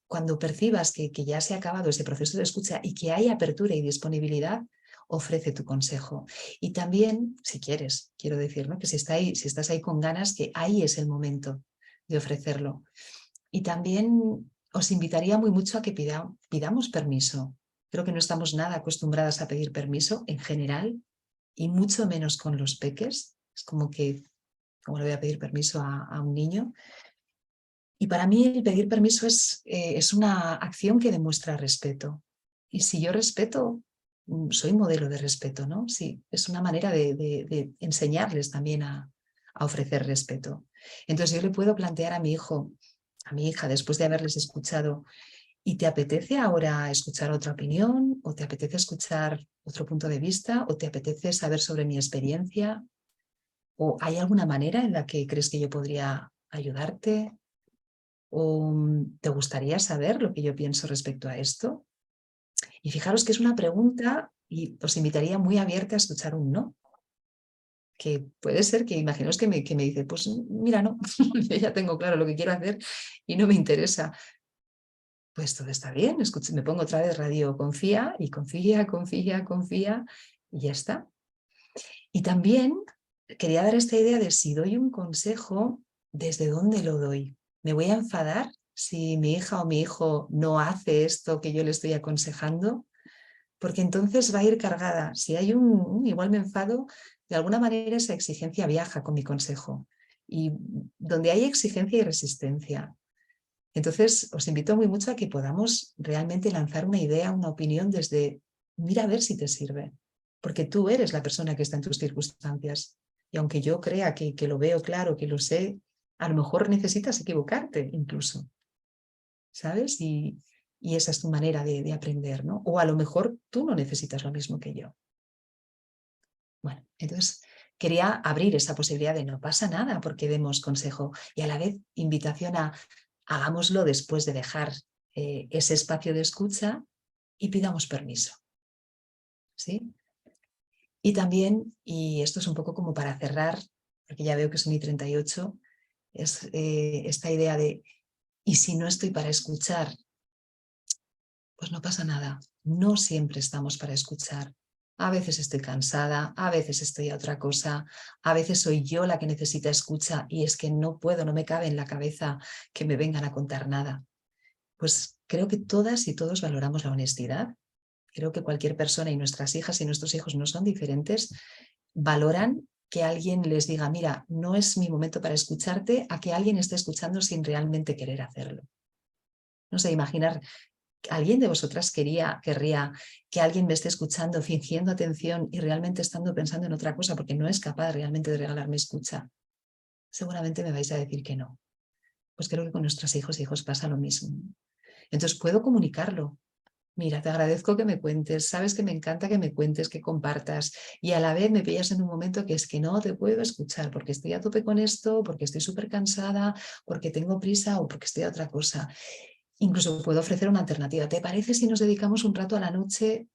Cuando percibas que ya se ha acabado ese proceso de escucha y que hay apertura y disponibilidad, ofrece tu consejo. Y también, si quieres, quiero decir, ¿no? Que si estás ahí con ganas, que ahí es el momento de ofrecerlo. Y también os invitaría muy mucho a que pidamos permiso. Creo que no estamos nada acostumbradas a pedir permiso en general y mucho menos con los peques. Es como que, ¿cómo le voy a pedir permiso a un niño? Y para mí el pedir permiso es una acción que demuestra respeto. Y si yo respeto, soy modelo de respeto, ¿no? Sí, es una manera de enseñarles también a ofrecer respeto. Entonces yo le puedo plantear a mi hijo, a mi hija, después de haberles escuchado, ¿y te apetece ahora escuchar otra opinión? ¿O te apetece escuchar otro punto de vista? ¿O te apetece saber sobre mi experiencia? ¿O hay alguna manera en la que crees que yo podría ayudarte? ¿O te gustaría saber lo que yo pienso respecto a esto? Y fijaros que es una pregunta y os invitaría muy abierta a escuchar un no. Que puede ser que, imaginaos que me dice, pues mira, no, yo ya tengo claro lo que quiero hacer y no me interesa. Pues todo está bien, me pongo otra vez radio confía y confía y ya está. Y también quería dar esta idea de si doy un consejo, ¿desde dónde lo doy? ¿Me voy a enfadar si mi hija o mi hijo no hace esto que yo le estoy aconsejando? Porque entonces va a ir cargada. Si hay igual me enfado, de alguna manera esa exigencia viaja con mi consejo. Y donde hay exigencia y resistencia. Entonces os invito muy mucho a que podamos realmente lanzar una idea, una opinión desde, mira a ver si te sirve. Porque tú eres la persona que está en tus circunstancias. Y aunque yo crea que lo veo claro, que lo sé, a lo mejor necesitas equivocarte incluso. ¿Sabes? Y esa es tu manera de aprender, ¿no? O a lo mejor tú no necesitas lo mismo que yo. Bueno, entonces quería abrir esa posibilidad de no pasa nada porque demos consejo y a la vez invitación a hagámoslo después de dejar ese espacio de escucha y pidamos permiso. ¿Sí? Y también, y esto es un poco como para cerrar, porque ya veo que son y 38, es esta idea de, ¿y si no estoy para escuchar? Pues no pasa nada, no siempre estamos para escuchar. A veces estoy cansada, a veces estoy a otra cosa, a veces soy yo la que necesita escucha y es que no puedo, no me cabe en la cabeza que me vengan a contar nada. Pues creo que todas y todos valoramos la honestidad. Creo que cualquier persona, y nuestras hijas y nuestros hijos no son diferentes, valoran que alguien les diga, mira, no es mi momento para escucharte, a que alguien esté escuchando sin realmente querer hacerlo. No sé, imaginar, ¿alguien de vosotras querría que alguien me esté escuchando, fingiendo atención y realmente estando pensando en otra cosa porque no es capaz realmente de regalarme escucha? Seguramente me vais a decir que no. Pues creo que con nuestros hijos e hijos pasa lo mismo. Entonces puedo comunicarlo. Mira, te agradezco que me cuentes, sabes que me encanta que me cuentes, que compartas y a la vez me pillas en un momento que es que no te puedo escuchar porque estoy a tope con esto, porque estoy súper cansada, porque tengo prisa o porque estoy a otra cosa. Incluso puedo ofrecer una alternativa. ¿Te parece si nos dedicamos un rato a la noche?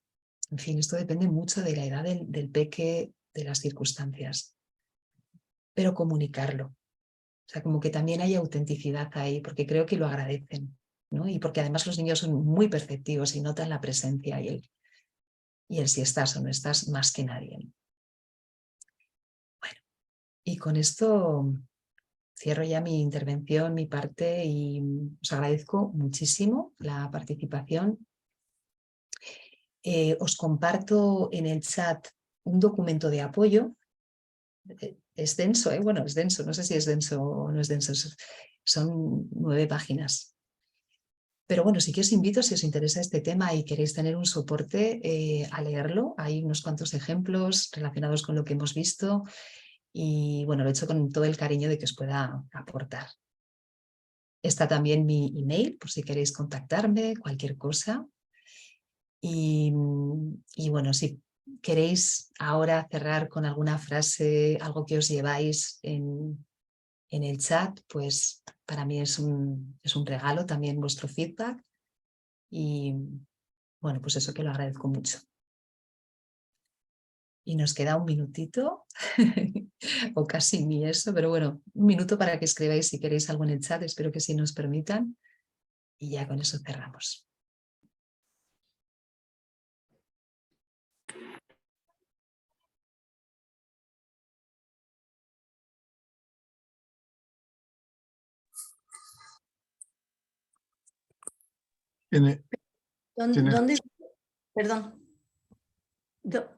En fin, esto depende mucho de la edad del peque, de las circunstancias. Pero comunicarlo. O sea, como que también hay autenticidad ahí, porque creo que lo agradecen, ¿no? Y porque además los niños son muy perceptivos y notan la presencia y el si estás o no estás más que nadie. Bueno, y con esto cierro ya mi intervención, mi parte, y os agradezco muchísimo la participación. Os comparto en el chat un documento de apoyo. Es denso, bueno, es denso, no sé si es denso o no es denso, son 9 páginas. Pero bueno, sí que os invito, si os interesa este tema y queréis tener un soporte, a leerlo. Hay unos cuantos ejemplos relacionados con lo que hemos visto y bueno, lo he hecho con todo el cariño de que os pueda aportar. Está también mi email, por si queréis contactarme, cualquier cosa. Y bueno, si queréis ahora cerrar con alguna frase, algo que os lleváis en el chat, pues para mí es un regalo también vuestro feedback y bueno, pues eso que lo agradezco mucho. Y nos queda un minutito o casi ni eso, pero bueno, un minuto para que escribáis si queréis algo en el chat, espero que sí nos permitan y ya con eso cerramos. Perdón.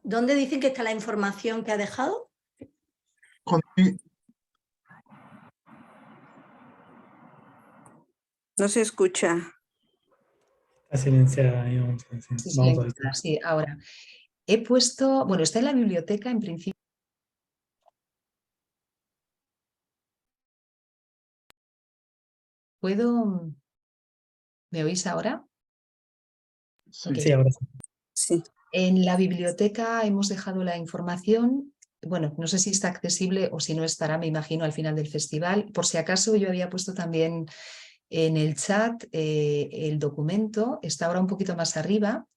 ¿Dónde dicen que está la información que ha dejado? No se escucha. Está silenciada, digamos. Sí, ahora. He puesto, bueno, está en la biblioteca en principio. ¿Puedo? ¿Me oís ahora? Sí, Okay. sí, ahora sí. Sí. En la biblioteca hemos dejado la información. Bueno, no sé si está accesible o si no estará, me imagino, al final del festival. Por si acaso, yo había puesto también en el chat el documento. Está ahora un poquito más arriba.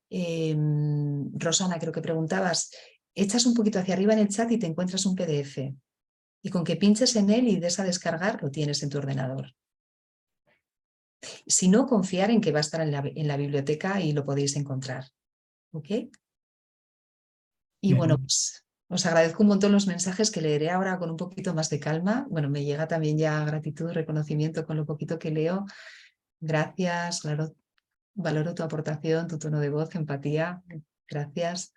Rosana, creo que preguntabas. Echas un poquito hacia arriba en el chat y te encuentras un PDF. Y con que pinches en él y des a descargar, lo tienes en tu ordenador. Si no, confiar en que va a estar en la biblioteca y lo podéis encontrar. ¿Ok? Y bueno, pues Os agradezco un montón los mensajes que leeré ahora con un poquito más de calma. Bueno, me llega también ya gratitud, reconocimiento con lo poquito que leo. Gracias, claro, valoro tu aportación, tu tono de voz, empatía. Gracias.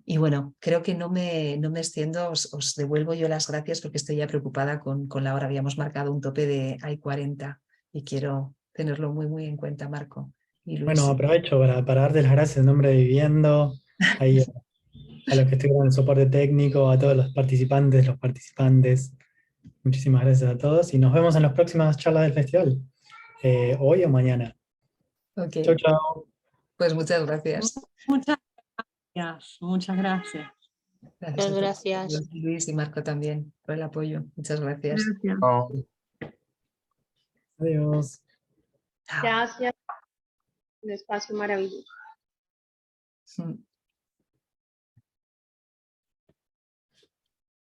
Y bueno, creo que no me extiendo, os devuelvo yo las gracias porque estoy ya preocupada con la hora. Habíamos marcado un tope de hay 40 y quiero tenerlo muy, muy en cuenta, Marco y Luis. Bueno, aprovecho para darte las gracias en nombre de Viviendo, ahí a los que estuvieron en el soporte técnico, a todos los participantes. Muchísimas gracias a todos y nos vemos en las próximas charlas del festival, hoy o mañana. Ok, Chau, chau. pues muchas gracias. Muchas gracias, muchas gracias. Gracias a todos, Gracias. Luis y Marco también por el apoyo. Muchas gracias. Gracias. Chao. Adiós. Chao. Gracias. Un espacio maravilloso. Mm.